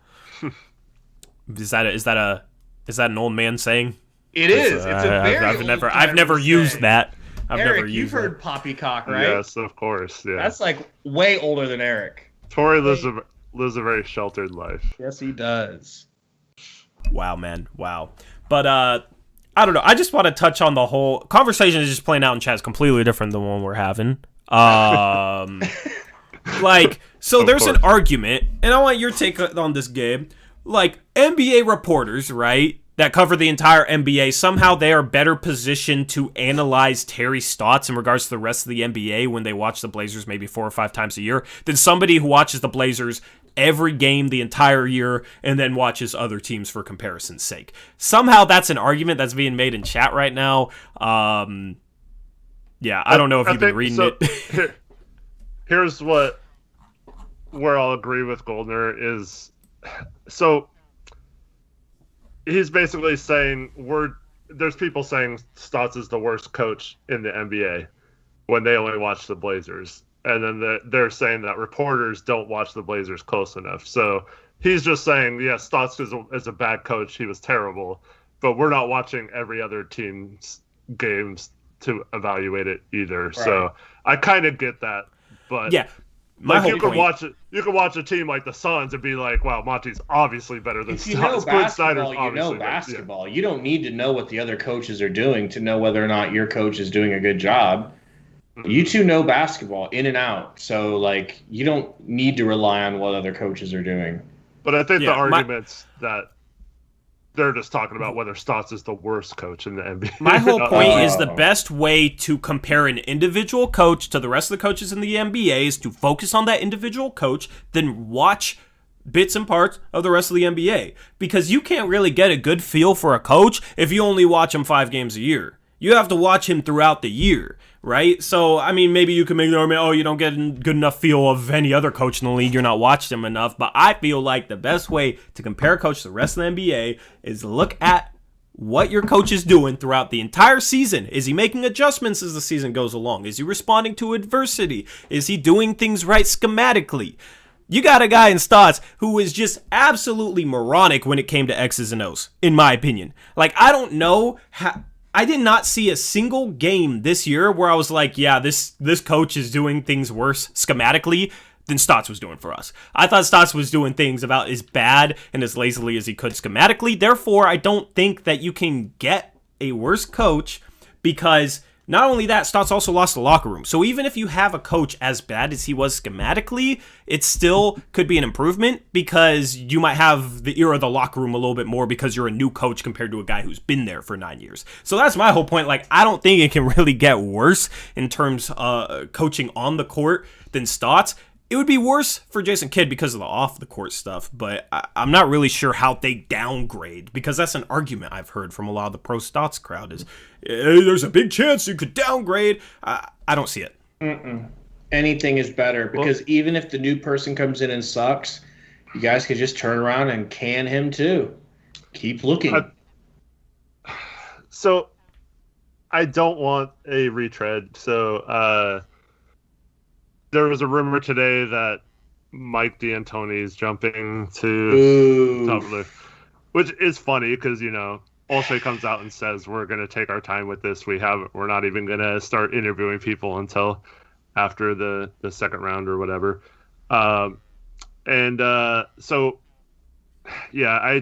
Is that an old man saying? It is. It's a very I've never used that. Eric, you've heard poppycock, right? Yes, of course. Yeah. That's like way older than Eric. Torrey lives a very sheltered life. Yes, he does. Wow, man. Wow. But I don't know. I just want to touch on the whole conversation is just playing out in chat is completely different than the one we're having. Like, so there's an argument, and I want your take on this, Gabe. Like, NBA reporters, right, that cover the entire NBA, somehow they are better positioned to analyze Terry Stotts in regards to the rest of the NBA when they watch the Blazers maybe 4 or 5 times a year than somebody who watches the Blazers every game the entire year and then watches other teams for comparison's sake. Somehow that's an argument that's being made in chat right now. Yeah, I don't know if you've been reading it. Here's where I'll agree with Goldner is, so he's basically saying there's people saying Stotts is the worst coach in the NBA when they only watch the Blazers. And then they're saying that reporters don't watch the Blazers close enough. So he's just saying, yeah, Stotts is a bad coach. He was terrible. But we're not watching every other team's games to evaluate it either. Right. So I kind of get that. But yeah, you can watch a team like the Suns and be like, wow, Monty's obviously better than Stotts. If you know basketball, you know basketball. Yeah. You don't need to know what the other coaches are doing to know whether or not your coach is doing a good job. You two know basketball in and out, so like you don't need to rely on what other coaches are doing. But I think the argument's that they're just talking about whether Stotts is the worst coach in the NBA. My whole point is the best way to compare an individual coach to the rest of the coaches in the NBA is to focus on that individual coach, then watch bits and parts of the rest of the NBA. Because you can't really get a good feel for a coach if you only watch him 5 games a year. You have to watch him throughout the year, right? So, I mean, maybe you can make the argument, oh, you don't get a good enough feel of any other coach in the league. You're not watching him enough. But I feel like the best way to compare a coach to the rest of the NBA is look at what your coach is doing throughout the entire season. Is he making adjustments as the season goes along? Is he responding to adversity? Is he doing things right schematically? You got a guy in Stotts who is just absolutely moronic when it came to X's and O's, in my opinion. Like, I don't know how... I did not see a single game this year where I was like, yeah, this coach is doing things worse schematically than Stotts was doing for us. I thought Stotts was doing things about as bad and as lazily as he could schematically. Therefore, I don't think that you can get a worse coach because not only that, Stotts also lost the locker room. So even if you have a coach as bad as he was schematically, it still could be an improvement because you might have the ear of the locker room a little bit more because you're a new coach compared to a guy who's been there for 9 years. So that's my whole point. Like, I don't think it can really get worse in terms of coaching on the court than Stotts. It would be worse for Jason Kidd because of the off-the-court stuff, but I'm not really sure how they downgrade, because that's an argument I've heard from a lot of the pro-Stotts crowd is, hey, there's a big chance you could downgrade. I don't see it. Anything is better, because even if the new person comes in and sucks, you guys could just turn around and can him too. Keep looking. So I don't want a retread, so... there was a rumor today that Mike D'Antoni is jumping to top of the which is funny because Olshey comes out and says we're going to take our time with this. We're not even going to start interviewing people until after the second round or whatever. So yeah,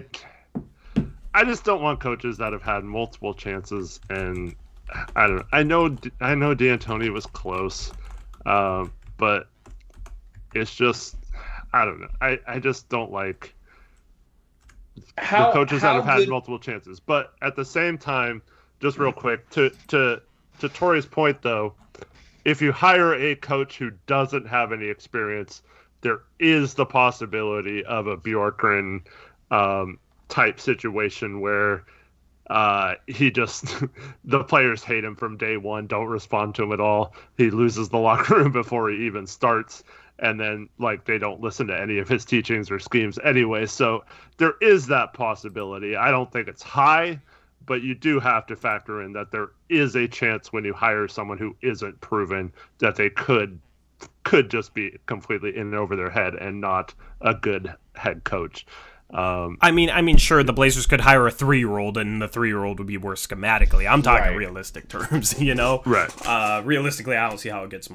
I just don't want coaches that have had multiple chances, and I don't. I know D'Antoni was close, but it's just I don't know. I just don't like the coaches that have had multiple chances. But at the same time, just real quick to Tori's point though, if you hire a coach who doesn't have any experience, there is the possibility of a Bjorkgren type situation where he just the players hate him from day one, don't respond to him at all. He loses the locker room before he even starts, and then they don't listen to any of his teachings or schemes anyway. So there is that possibility. I don't think it's high, but you do have to factor in that there is a chance when you hire someone who isn't proven that they could just be completely in and over their head and not a good head coach. I mean, sure, the Blazers could hire a 3-year-old, and the 3-year-old would be worse schematically. I'm talking realistic terms, Right. Realistically, I don't see how it gets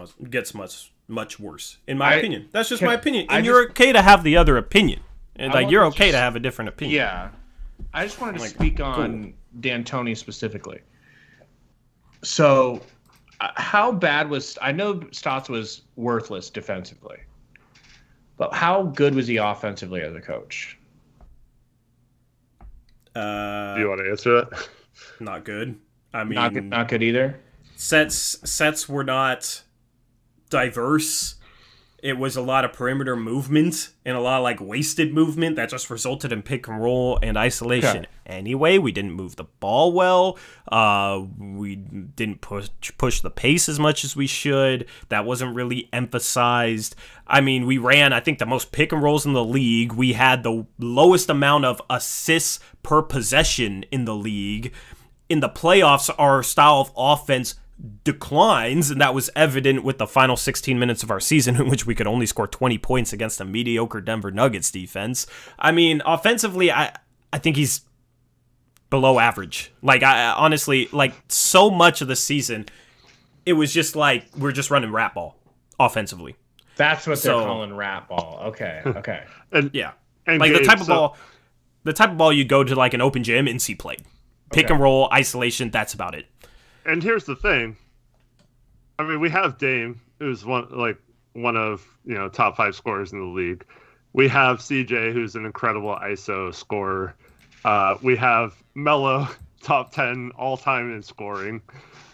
much worse, in my opinion. That's just my opinion, and you're okay to have the other opinion, and you're okay to have a different opinion. Yeah, I just wanted to speak on D'Antoni specifically. So, how bad was? I know Stotts was worthless defensively, but how good was he offensively as a coach? Do you want to answer that? Not good. I mean, not good either. Sets were not diverse. It was a lot of perimeter movement and a lot of wasted movement that just resulted in pick and roll and isolation. Okay. Anyway, we didn't move the ball well. We didn't push the pace as much as we should. That wasn't really emphasized. I mean, we ran, I think, the most pick and rolls in the league. We had the lowest amount of assists per possession in the league. In the playoffs, our style of offense declines, and that was evident with the final 16 minutes of our season in which we could only score 20 points against a mediocre Denver Nuggets defense. I mean, offensively, I think he's below average. I honestly, so much of the season, it was just we're just running rat ball offensively. That's what they're calling rat ball. Okay. And yeah. And the type of ball you'd go to an open gym and see played. Pick and roll, isolation, that's about it. And here's the thing. I mean, we have Dame, who's one of top 5 scorers in the league. We have CJ, who's an incredible ISO scorer. We have Melo, top 10 all time in scoring.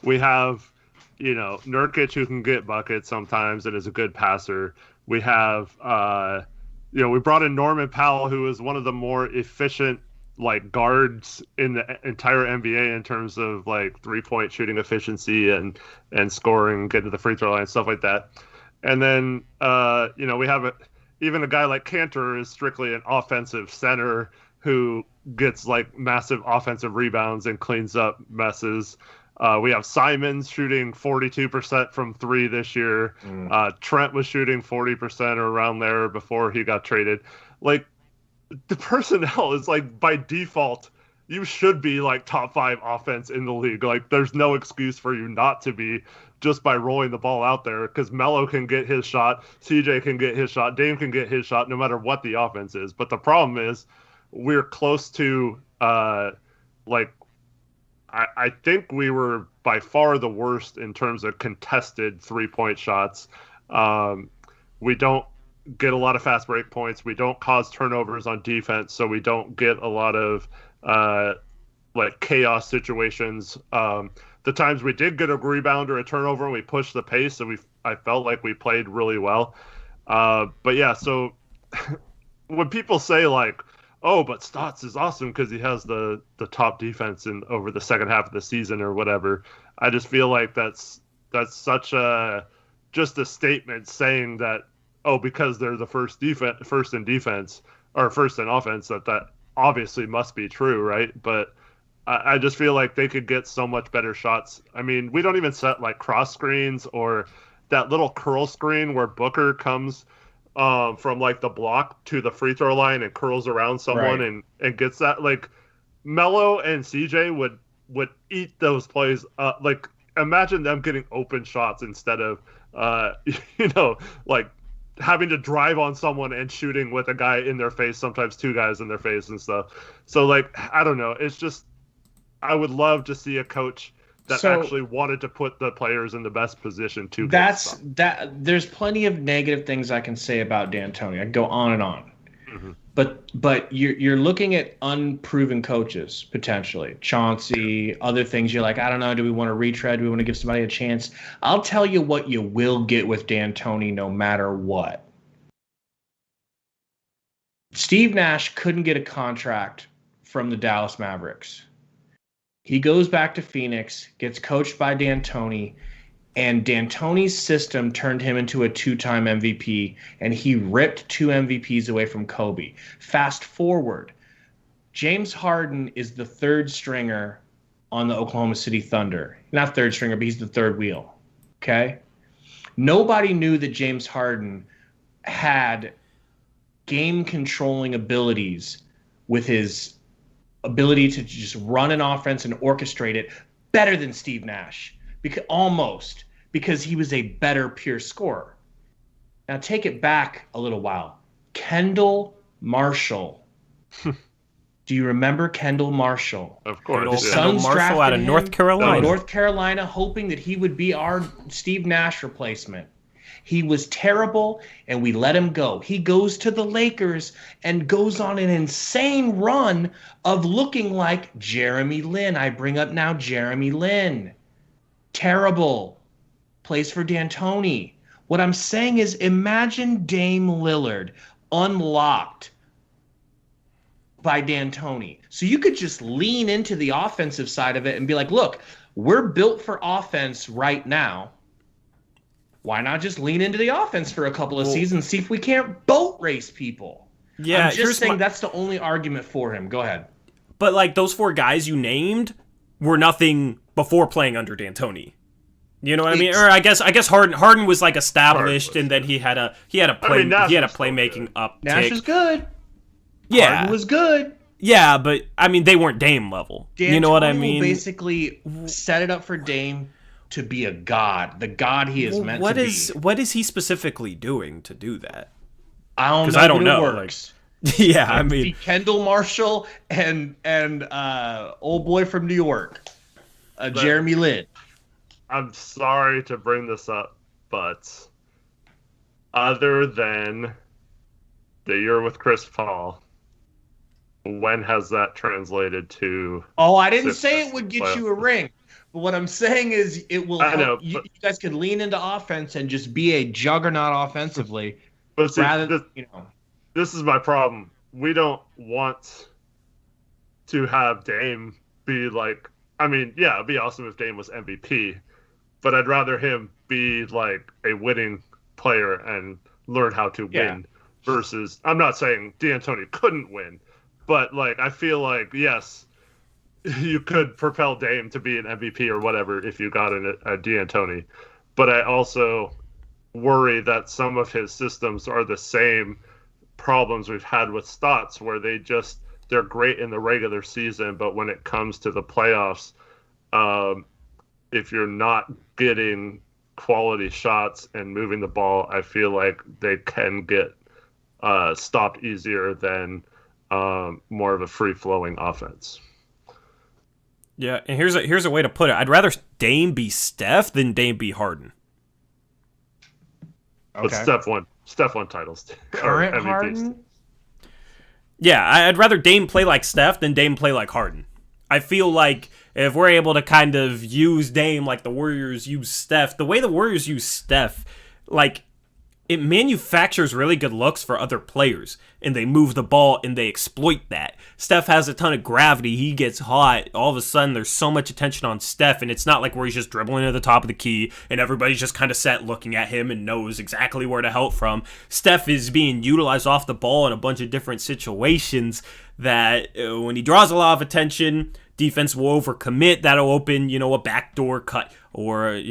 We have Nurkic, who can get buckets sometimes and is a good passer. We have we brought in Norman Powell, who is one of the more efficient guards in the entire NBA in terms of 3-point shooting efficiency and scoring, getting to the free throw line, stuff like that. And then we have even a guy like Cantor is strictly an offensive center who gets massive offensive rebounds and cleans up messes. We have Simons shooting 42% from 3 this year. Trent was shooting 40% or around there before he got traded. The personnel is by default, you should be top 5 offense in the league. There's no excuse for you not to be just by rolling the ball out there, because Melo can get his shot, CJ can get his shot, Dame can get his shot, no matter what the offense is. But the problem is we're close to I think we were by far the worst in terms of contested 3-point shots. We don't get a lot of fast break points. We don't cause turnovers on defense, so we don't get a lot of chaos situations. The times we did get a rebound or a turnover and we pushed the pace, so I felt like we played really well. But yeah, so when people say oh, but Stotts is awesome because he has the top defense over the second half of the season or whatever, I just feel like that's such just a statement saying that, oh, because they're the first in defense or first in offense, that obviously must be true, right? But I just feel like they could get so much better shots. I mean, we don't even set cross screens or that little curl screen where Booker comes from like the block to the free throw line and curls around someone and gets that. Like Melo and CJ would eat those plays. Like imagine them getting open shots instead of like having to drive on someone and shooting with a guy in their face, sometimes two guys in their face and stuff. So like I don't know. It's just I would love to see a coach that actually wanted to put the players in the best position to get stuff. There's plenty of negative things I can say about D'Antoni. I can go on and on. Mm-hmm. But you're looking at unproven coaches potentially, Chauncey, other things. You're like, I don't know. Do we want to retread? Do we want to give somebody a chance? I'll tell you what you will get with D'Antoni, no matter what. Steve Nash couldn't get a contract from the Dallas Mavericks. He goes back to Phoenix, gets coached by D'Antoni, and D'Antoni's system turned him into a 2-time MVP, and he ripped 2 MVPs away from Kobe. Fast forward, James Harden is the third stringer on the Oklahoma City Thunder. Not third stringer, but he's the third wheel. Okay? Nobody knew that James Harden had game-controlling abilities with his ability to just run an offense and orchestrate it better than Steve Nash. Because he was a better pure scorer. Now take it back a little while. Kendall Marshall. Do you remember Kendall Marshall? Of course. The Suns Marshall out of North Carolina. North Carolina, hoping that he would be our Steve Nash replacement. He was terrible, and we let him go. He goes to the Lakers and goes on an insane run of looking like Jeremy Lin. I bring up now Jeremy Lin. Terrible. Plays for D'Antoni. What I'm saying is imagine Dame Lillard unlocked by D'Antoni. So you could just lean into the offensive side of it and be like, look, we're built for offense right now. Why not just lean into the offense for a couple of seasons, see if we can't boat race people? Yeah, I'm just saying that's the only argument for him. Go ahead. But like those 4 guys you named were nothing before playing under D'Antoni. You know what I mean? Or I guess Harden was like established, and then he had a playmaking uptick. Nash is good. Yeah, Harden was good. Yeah, but I mean they weren't Dame level. D'Antoni you know what I mean? Will basically set it up for Dame to be a god, the god he is meant to be. What is he specifically doing to do that? I don't know. Because I don't know. Works. Yeah, I mean Kendall Marshall and old boy from New York, Jeremy Lin. I'm sorry to bring this up, but other than the year with Chris Paul, when has that translated to? Oh, I didn't say it would get you a ring. But what I'm saying is it will help. Know, you guys can lean into offense and just be a juggernaut offensively. But see, this is my problem. We don't want to have Dame be like, I mean, yeah, it'd be awesome if Dame was MVP, but I'd rather him be like a winning player and learn how to win versus, I'm not saying D'Antoni couldn't win, but like, I feel like, yes, you could propel Dame to be an MVP or whatever if you got a D'Antoni, but I also worry that some of his systems are the same problems we've had with Stotts, where they're great in the regular season, but when it comes to the playoffs, if you're not getting quality shots and moving the ball, I feel like they can get stopped easier than more of a free-flowing offense. Yeah, and here's a way to put it. I'd rather Dame be Steph than Dame be Harden. Okay. But Steph won titles. Current Harden? Yeah, I'd rather Dame play like Steph than Dame play like Harden. I feel like if we're able to kind of use Dame like the Warriors use Steph, the way the Warriors use Steph, like, it manufactures really good looks for other players, and they move the ball and they exploit that. Steph has a ton of gravity. He gets hot. All of a sudden, there's so much attention on Steph, and it's not like where he's just dribbling to the top of the key and everybody's just kind of set looking at him and knows exactly where to help from. Steph is being utilized off the ball in a bunch of different situations that when he draws a lot of attention, defense will overcommit. That'll open, a backdoor cut, or,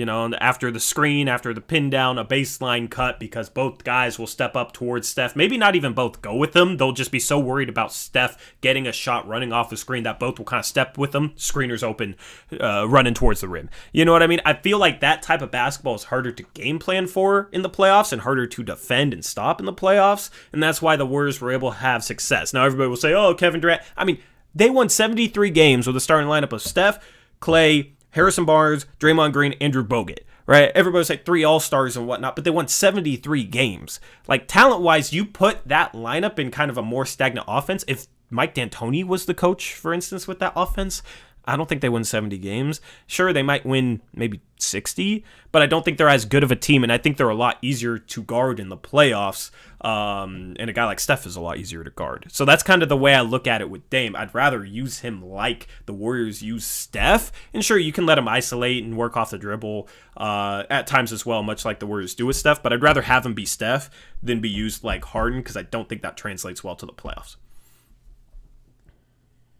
after the screen, after the pin down, a baseline cut, because both guys will step up towards Steph. Maybe not even both go with them. They'll just be so worried about Steph getting a shot running off the screen that both will kind of step with them. Screeners open, running towards the rim. You know what I mean? I feel like that type of basketball is harder to game plan for in the playoffs and harder to defend and stop in the playoffs. And that's why the Warriors were able to have success. Now, everybody will say, oh, Kevin Durant. I mean, they won 73 games with a starting lineup of Steph, Klay, Harrison Barnes, Draymond Green, Andrew Bogut, right? Everybody's like 3 All-Stars and whatnot, but they won 73 games. Like, talent-wise, you put that lineup in kind of a more stagnant offense. If Mike D'Antoni was the coach, for instance, with that offense, I don't think they win 70 games. Sure, they might win maybe 60, but I don't think they're as good of a team, and I think they're a lot easier to guard in the playoffs, and a guy like Steph is a lot easier to guard. So that's kind of the way I look at it with Dame. I'd rather use him like the Warriors use Steph, and sure, you can let him isolate and work off the dribble at times as well, much like the Warriors do with Steph, but I'd rather have him be Steph than be used like Harden, because I don't think that translates well to the playoffs.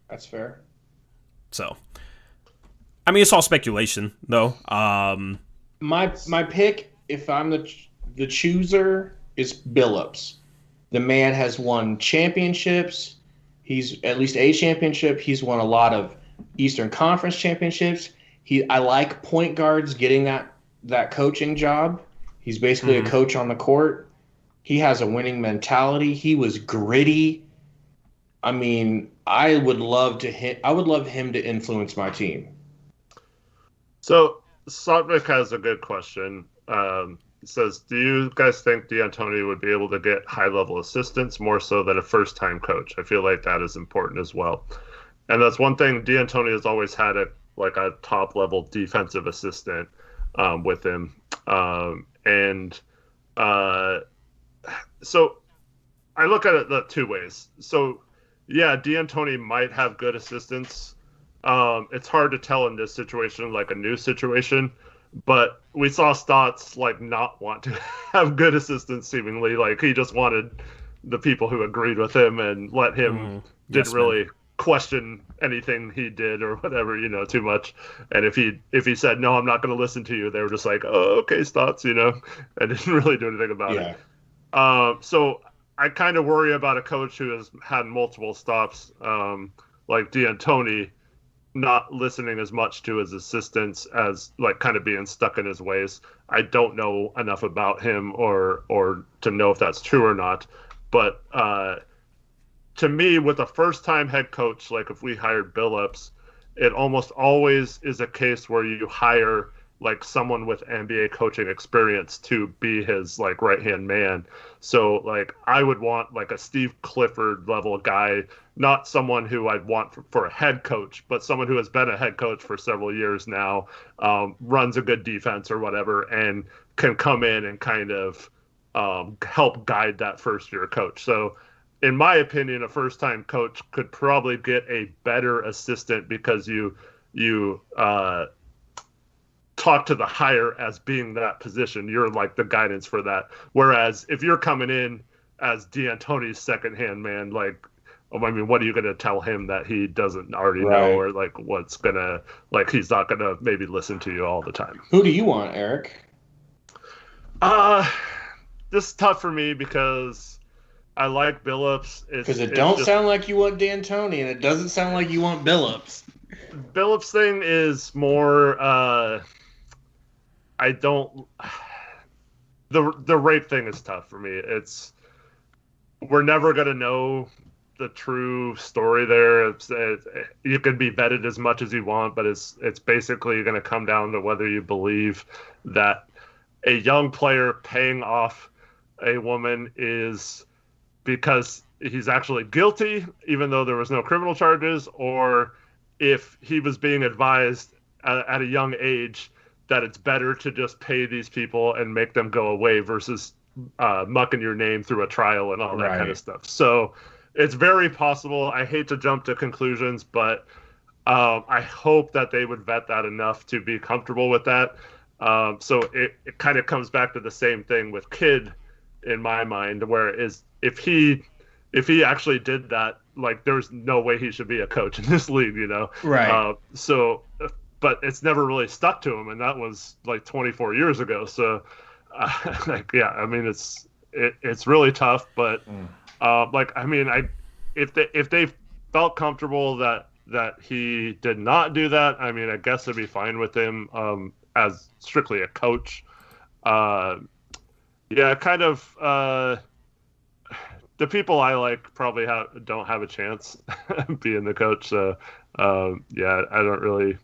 That's fair. So, I mean, it's all speculation, though. My pick, if I'm the chooser, is Billups. The man has won championships. He's at least a championship. He's won a lot of Eastern Conference championships. I like point guards getting that coaching job. He's basically a coach on the court. He has a winning mentality. He was gritty. I mean, I would love him to influence my team. So Sotnik has a good question. It says, do you guys think D'Antoni would be able to get high-level assistance more so than a first-time coach? I feel like that is important as well. And that's one thing. D'Antoni has always had a top-level defensive assistant with him. So I look at it 2 ways. So yeah, D'Antoni might have good assistants. It's hard to tell in this situation, like a new situation, but we saw Stotts not want to have good assistants. Seemingly, he just wanted the people who agreed with him and let him didn't really question anything he did or whatever, too much. And if he said no, I'm not going to listen to you, they were just like, oh, okay, Stotts, and didn't really do anything about it. So I kind of worry about a coach who has had multiple stops, like D'Antoni, not listening as much to his assistants as kind of being stuck in his ways. I don't know enough about him or to know if that's true or not. But to me, with a first-time head coach, like if we hired Billups, it almost always is a case where you hire someone with NBA coaching experience to be his right-hand man. So I would want a Steve Clifford level guy, not someone who I'd want for a head coach, but someone who has been a head coach for several years now, runs a good defense or whatever, and can come in and kind of help guide that first-year coach. So in my opinion, a first-time coach could probably get a better assistant because you talk to the hire as being that position. You're the guidance for that. Whereas if you're coming in as D'Antoni's second-hand man, what are you going to tell him that he doesn't already know, or what's going to, he's not going to maybe listen to you all the time. Who do you want, Eric? This is tough for me because I like Billups. Because it don't sound like you want D'Antoni, and it doesn't sound like you want Billups. Billups thing is more, I don't. The rape thing is tough for me. We're never gonna know the true story there. You can be vetted as much as you want, but it's basically gonna come down to whether you believe that a young player paying off a woman is because he's actually guilty, even though there was no criminal charges, or if he was being advised at a young age that it's better to just pay these people and make them go away versus mucking your name through a trial and all that kind of stuff. So it's very possible. I hate to jump to conclusions, but I hope that they would vet that enough to be comfortable with that. So it kind of comes back to the same thing with Kidd in my mind, where if he actually did that like there's no way he should be a coach in this league, you know. Right. But it's never really stuck to him, and that was like 24 years ago. So, like, yeah, I mean, it's really tough, but like, I mean, if they felt comfortable that he did not do that, I mean, I guess I'd be fine with him as strictly a coach. Yeah, kind of. The people I like probably don't have a chance being the coach. So, yeah, I don't really.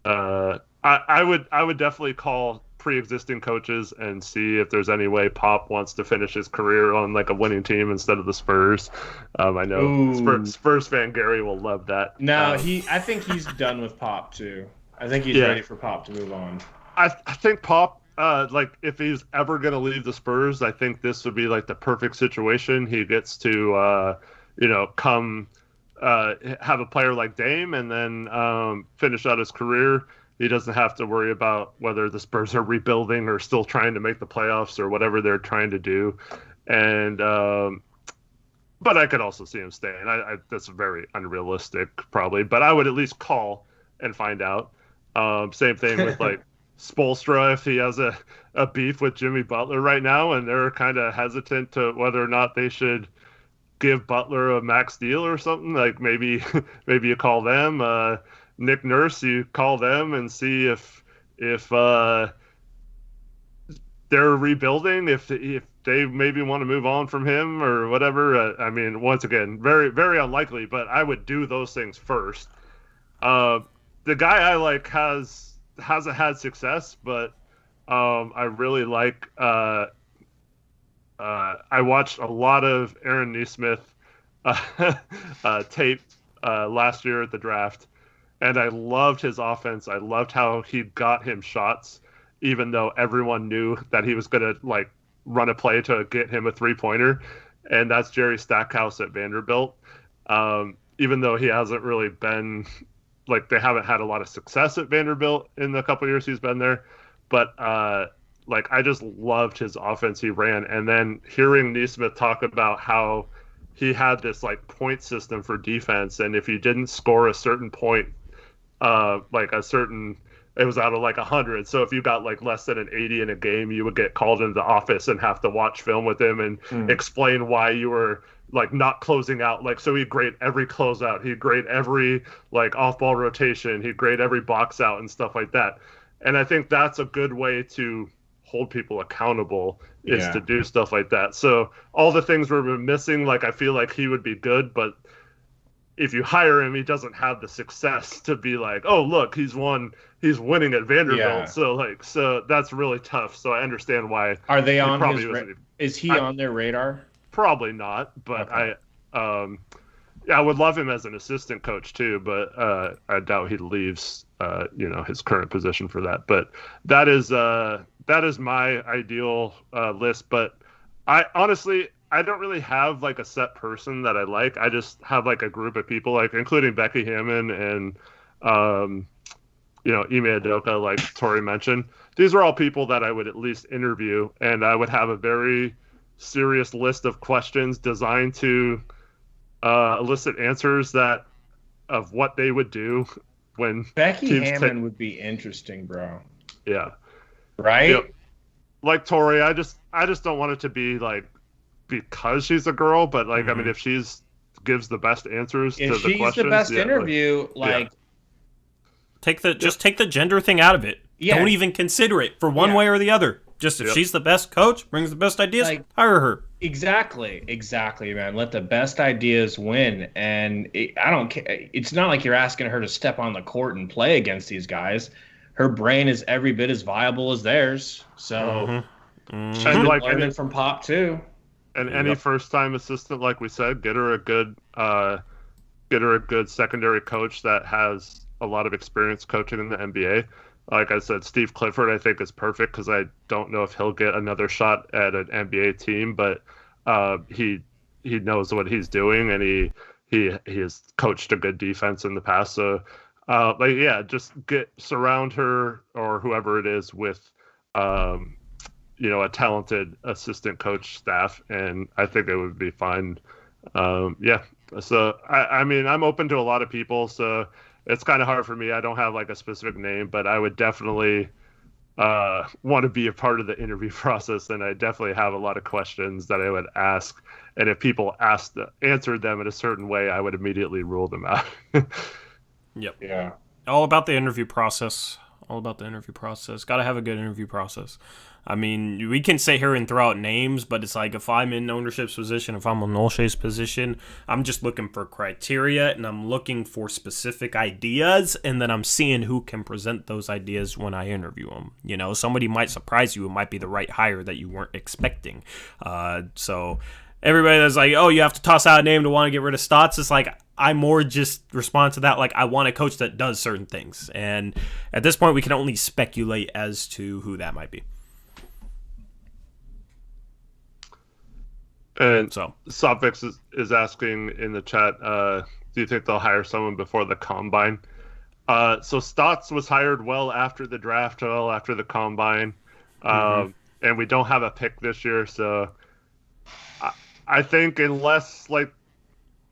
I would definitely call pre-existing coaches and see if there's any way Pop wants to finish his career on like a winning team instead of the Spurs. I know Spurs fan Gary will love that. No, I think he's done with Pop too. I think he's ready for Pop to move on. I think Pop, like if he's ever going to leave the Spurs, I think this would be like the perfect situation. He gets to, come have a player like Dame and then finish out his career. He doesn't have to worry about whether the Spurs are rebuilding or still trying to make the playoffs or whatever they're trying to do. And but I could also see him staying. That's very unrealistic probably, but I would at least call and find out. Same thing with like Spoelstra, if he has a beef with Jimmy Butler right now and they're kind of hesitant to whether or not they should give Butler a max deal or something, like maybe you call them. Nick Nurse, you call them and see if they're rebuilding, if they maybe want to move on from him or whatever. I mean, once again, very, very unlikely, but I would do those things first. The guy I like hasn't had success, but I really like. I watched a lot of Aaron Nesmith tape last year at the draft. And I loved his offense. I loved how he got him shots, even though everyone knew that he was going to like run a play to get him a 3-pointer. And that's Jerry Stackhouse at Vanderbilt. Even though he hasn't really been like, they haven't had a lot of success at Vanderbilt in the couple years he's been there. But like, I just loved his offense he ran. And then hearing Nesmith talk about how he had this like point system for defense. And if you didn't score a certain point, it was out of like 100. So if you got like less than an 80 in a game, you would get called into the office and have to watch film with him and explain why you were like not closing out. Like, so he'd grade every closeout. He'd grade every like off ball rotation. He'd grade every box out and stuff like that. And I think that's a good way to hold people accountable is to do stuff like that. So all the things we're missing, like, I feel like he would be good, but if you hire him, he doesn't have the success to be like, oh, look, he's winning at Vanderbilt. Yeah. So that's really tough. So I understand why. Are they on his is he on their radar? Probably not, but okay. I would love him as an assistant coach too, but I doubt he leaves his current position for that. But that is my ideal list. But I honestly, I don't really have like a set person that I like. I just have like a group of people, like including Becky Hammond and Ime Udoka, like Tori mentioned. These are all people that I would at least interview, and I would have a very serious list of questions designed to elicit answers of what they would do when Becky Hammond would be interesting, bro. Yeah. Right? Like Tori, I just don't want it to be like because she's a girl, but like, I mean, if she's gives the best answers to the questions. If she's the best interview, take the gender thing out of it. Yeah. Don't even consider it for one way or the other. Just if she's the best coach, brings the best ideas, hire her. Exactly, man. Let the best ideas win. And I don't care. It's not like you're asking her to step on the court and play against these guys. Her brain is every bit as viable as theirs. So she's been learning from Pop too. And any first-time assistant, like we said, get her a good secondary coach that has a lot of experience coaching in the NBA. Like I said, Steve Clifford, I think, is perfect because I don't know if he'll get another shot at an NBA team, but he knows what he's doing, and he has coached a good defense in the past. So, just surround her or whoever it is with, a talented assistant coach staff, and I think it would be fine. Yeah. So I mean, I'm open to a lot of people, so it's kind of hard for me. I don't have like a specific name, but I would definitely want to be a part of the interview process, and I definitely have a lot of questions that I would ask. And if people answered them in a certain way, I would immediately rule them out. Yep. Yeah. All about the interview process. All about the interview process. Got to have a good interview process. I mean, we can sit here and throw out names, but it's like if I'm in ownership's position, if I'm in Olshay's position, I'm just looking for criteria and I'm looking for specific ideas, and then I'm seeing who can present those ideas when I interview them. You know, somebody might surprise you. It might be the right hire that you weren't expecting. So everybody that's like, oh, you have to toss out a name to want to get rid of Stotts, it's like, I more just respond to that like I want a coach that does certain things. And at this point, we can only speculate as to who that might be. And so Sopfix is asking in the chat, do you think they'll hire someone before the combine? So Stotts was hired well after the draft, well after the combine. And we don't have a pick this year. So I think unless like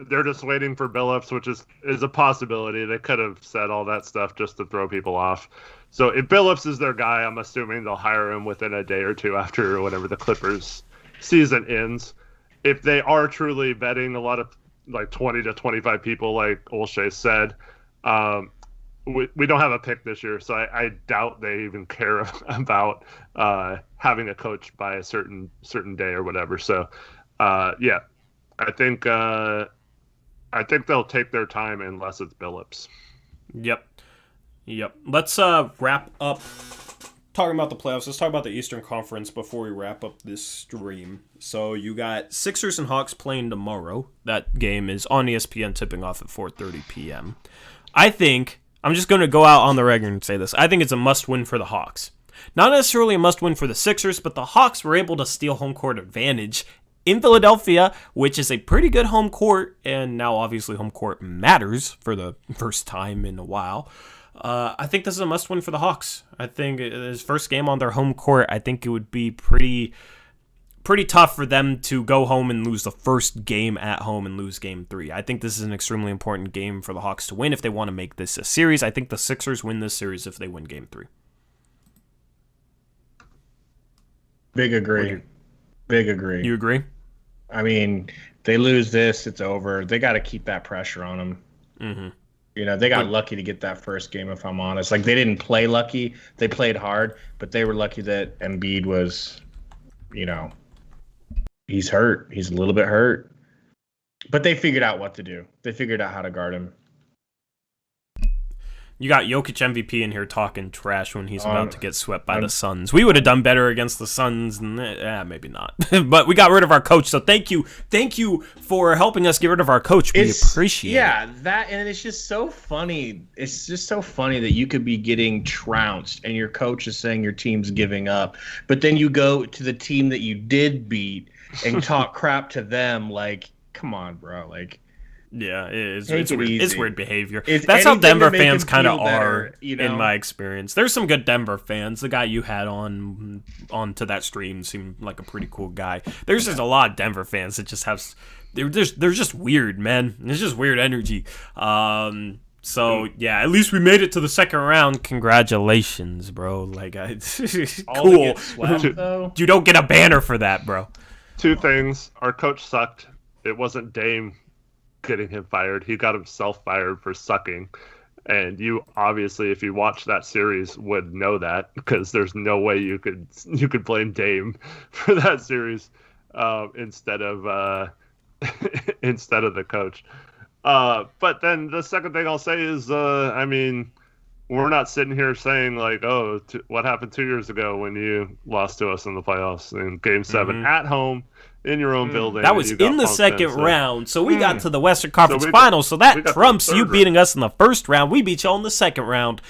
they're just waiting for Billups, which is a possibility. They could have said all that stuff just to throw people off. So if Billups is their guy, I'm assuming they'll hire him within a day or two after whenever the Clippers season ends. If they are truly vetting a lot of like 20 to 25 people, like Olshay said, we don't have a pick this year, so I doubt they even care about having a coach by a certain day or whatever. So, yeah, I think they'll take their time unless it's Billups. Yep. Let's wrap up talking about the playoffs. Let's talk about the Eastern Conference before we wrap up this stream. So you got Sixers and Hawks playing tomorrow. That game is on ESPN, tipping off at 4:30 p.m. I think, I'm just going to go out on the record and say this, I think it's a must-win for the Hawks. Not necessarily a must-win for the Sixers, but the Hawks were able to steal home court advantage in Philadelphia, which is a pretty good home court, and now obviously home court matters for the first time in a while. I think this is a must-win for the Hawks. I think his first game on their home court, I think it would be pretty tough for them to go home and lose the first game at home and lose game 3. I think this is an extremely important game for the Hawks to win if they want to make this a series. I think the Sixers win this series if they win game 3. Big agree. You agree? I mean, they lose this, it's over. They got to keep that pressure on them. Mm-hmm. You know, they got lucky to get that first game, if I'm honest. Like, they didn't play lucky. They played hard, but they were lucky that Embiid was, you know, he's hurt. He's a little bit hurt. But they figured out what to do. They figured out how to guard him. You got Jokic MVP in here talking trash when he's about to get swept by the Suns. We would have done better against the Suns, and maybe not. But we got rid of our coach, so thank you for helping us get rid of our coach. We appreciate it. Yeah, that, and it's just so funny. It's just so funny that you could be getting trounced, and your coach is saying your team's giving up, but then you go to the team that you did beat and talk crap to them. Like, come on, bro. Like. Yeah, it's weird. It's weird behavior. That's how Denver fans kind of are, you know? in my experience. There's some good Denver fans. The guy you had onto that stream seemed like a pretty cool guy. There's just a lot of Denver fans that just have. They're just weird, man. It's just weird energy. So yeah, at least we made it to the second round. Congratulations, bro. Like, cool. Swept, you don't get a banner for that, bro. 2 things. Our coach sucked. It wasn't Dame getting him fired. He got himself fired for sucking. And you obviously, if you watch that series, would know that, because there's no way you could blame Dame for that series instead of the coach. But then the second thing I'll say is, I mean, we're not sitting here saying like, oh, what happened 2 years ago when you lost to us in the playoffs in Game 7 at home in your own building. That was in the second round, so we got to the Western Conference Finals, so that trumps you beating us in the first round. We beat you in the second round,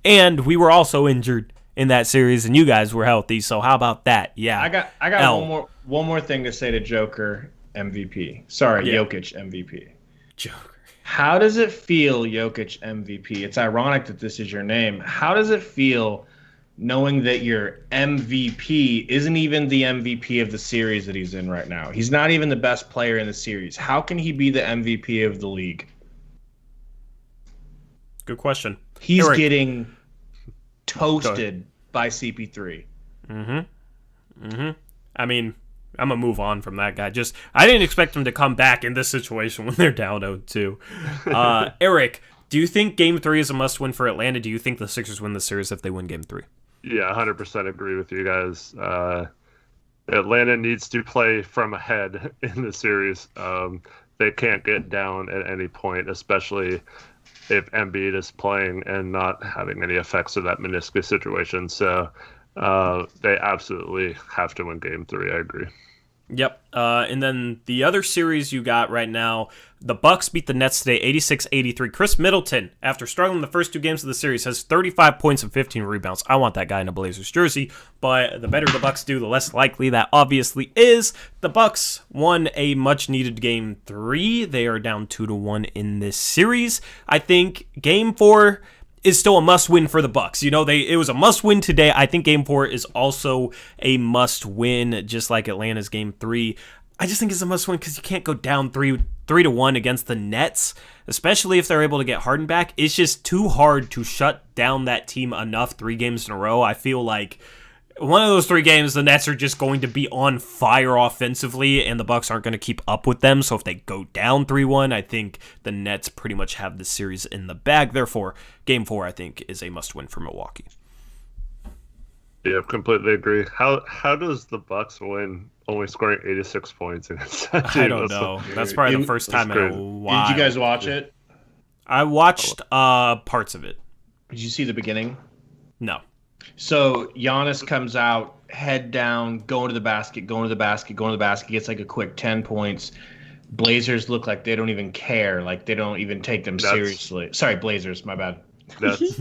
and we were also injured in that series, and you guys were healthy, so how about that? Yeah. I got one more thing to say to Joker MVP. Sorry, Jokic MVP. Joker. How does it feel, Jokic MVP? It's ironic that this is your name. How does it feel knowing that your MVP isn't even the MVP of the series that he's in right now. He's not even the best player in the series. How can he be the MVP of the league? Good question. He's getting toasted by CP3. I mean, I'm going to move on from that guy. I didn't expect him to come back in this situation when they're down 0-2. Eric, do you think Game 3 is a must-win for Atlanta? Do you think the Sixers win the series if they win Game 3? Yeah, 100% agree with you guys. Atlanta needs to play from ahead in the series. They can't get down at any point, especially if Embiid is playing and not having any effects of that meniscus situation. So they absolutely have to win Game 3. I agree. Yep. And then the other series you got right now, the Bucks beat the Nets today, 86-83. Chris Middleton, after struggling the first 2 games of the series, has 35 points and 15 rebounds. I want that guy in a Blazers jersey, but the better the Bucks do, the less likely that obviously is. The Bucks won a much-needed Game 3. They are down 2-1 in this series. I think Game 4 is still a must-win for the Bucks. You know, it was a must-win today. I think Game 4 is also a must-win, just like Atlanta's Game 3. I just think it's a must-win because you can't go down 3-1 against the Nets, especially if they're able to get Harden back. It's just too hard to shut down that team enough 3 games in a row. I feel like one of those 3 games, the Nets are just going to be on fire offensively, and the Bucks aren't going to keep up with them. So if they go down 3-1, I think the Nets pretty much have the series in the bag. Therefore, Game 4, I think, is a must-win for Milwaukee. Yeah, completely agree. How does the Bucks win only scoring 86 points against that team? I don't know. That's probably the first time in a while. Did you guys watch it? I watched parts of it. Did you see the beginning? No. So Giannis comes out, head down, going to the basket, gets like a quick 10 points. Blazers look like they don't even care. Like they don't even take them seriously. Sorry, Blazers, my bad. Nets.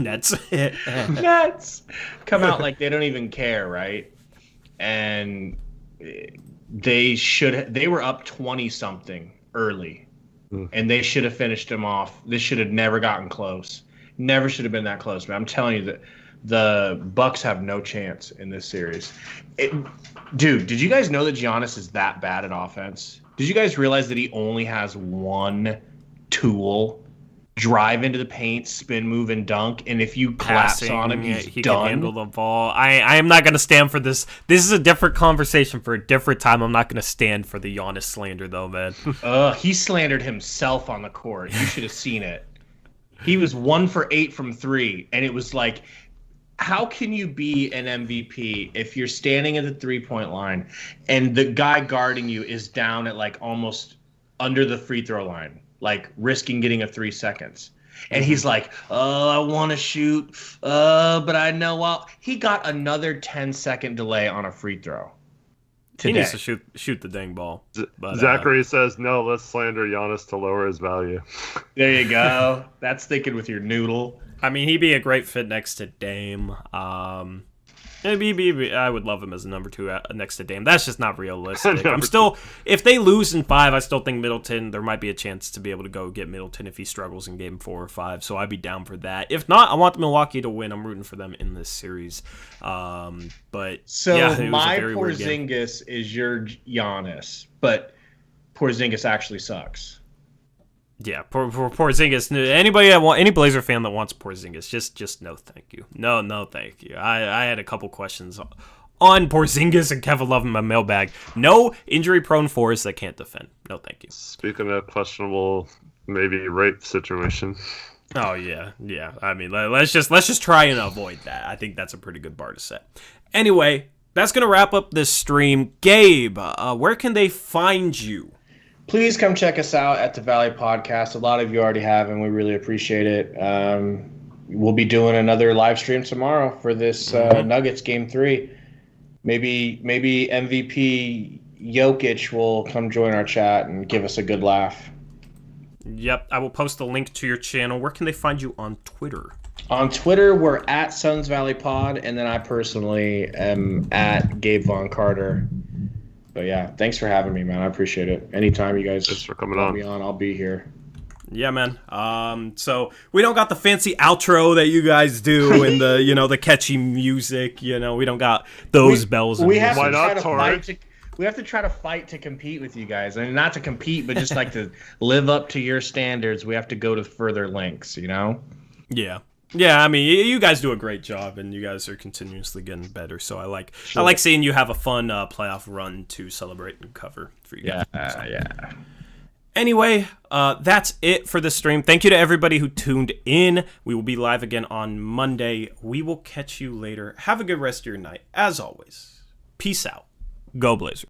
Nets. Come out like they don't even care, right? And they were up 20-something early. And they should have finished them off. This should have never gotten close. Never should have been that close, man. I'm telling you that the Bucks have no chance in this series. Dude, did you guys know that Giannis is that bad at offense? Did you guys realize that he only has one tool? Drive into the paint, spin move, and dunk. And if you collapse on him, he done. Can handle the ball. I am not going to stand for this. This is a different conversation for a different time. I'm not going to stand for the Giannis slander, though, man. He slandered himself on the court. You should have seen it. He was 1 for 8 from 3, and it was like, how can you be an MVP if you're standing at the 3-point line and the guy guarding you is down at like almost under the free throw line, like risking getting a 3 seconds? And he's like, I want to shoot, but I know he got another 10-second delay on a free throw today. He needs to shoot the dang ball. But, Zachary says, no, let's slander Giannis to lower his value. There you go. That's thinking with your noodle. I mean, he'd be a great fit next to Dame. I would love him as a number 2 next to Dame. That's just not realistic. If they lose in 5, I still think Middleton, there might be a chance to be able to go get Middleton if he struggles in Game 4 or 5. So I'd be down for that. If not, I want Milwaukee to win. I'm rooting for them in this series. My Porzingis is your Giannis, but Porzingis actually sucks. Yeah, Porzingis. Any Blazer fan that wants Porzingis, just no, thank you. No, thank you. I had a couple questions on Porzingis and Kevin Love in my mailbag. No injury-prone fours that can't defend. No, thank you. Speaking of questionable, maybe rape situation. Oh yeah. I mean, let's just try and avoid that. I think that's a pretty good bar to set. Anyway, that's gonna wrap up this stream. Gabe, where can they find you? Please come check us out at the Valley Podcast. A lot of you already have, and we really appreciate it. We'll be doing another live stream tomorrow for this Nuggets Game 3. Maybe MVP Jokic will come join our chat and give us a good laugh. Yep, I will post a link to your channel. Where can they find you on Twitter? On Twitter, we're at Suns Valley Pod, and then I personally am at GabeVonCarter. But yeah, thanks for having me, man. I appreciate it. Anytime you guys thanks for coming on. Me on, I'll be here. Yeah, man. So we don't got the fancy outro that you guys do and the, the catchy music. We don't got those bells. We have Why to try not, to Tori? fight. We have to try to fight to compete with you guys, and not to compete, but just like to live up to your standards. We have to go to further lengths, Yeah. Yeah, I mean, you guys do a great job, and you guys are continuously getting better. So I like seeing you have a fun playoff run to celebrate and cover for you guys. Yeah. Anyway, that's it for the stream. Thank you to everybody who tuned in. We will be live again on Monday. We will catch you later. Have a good rest of your night. As always, peace out. Go Blazers.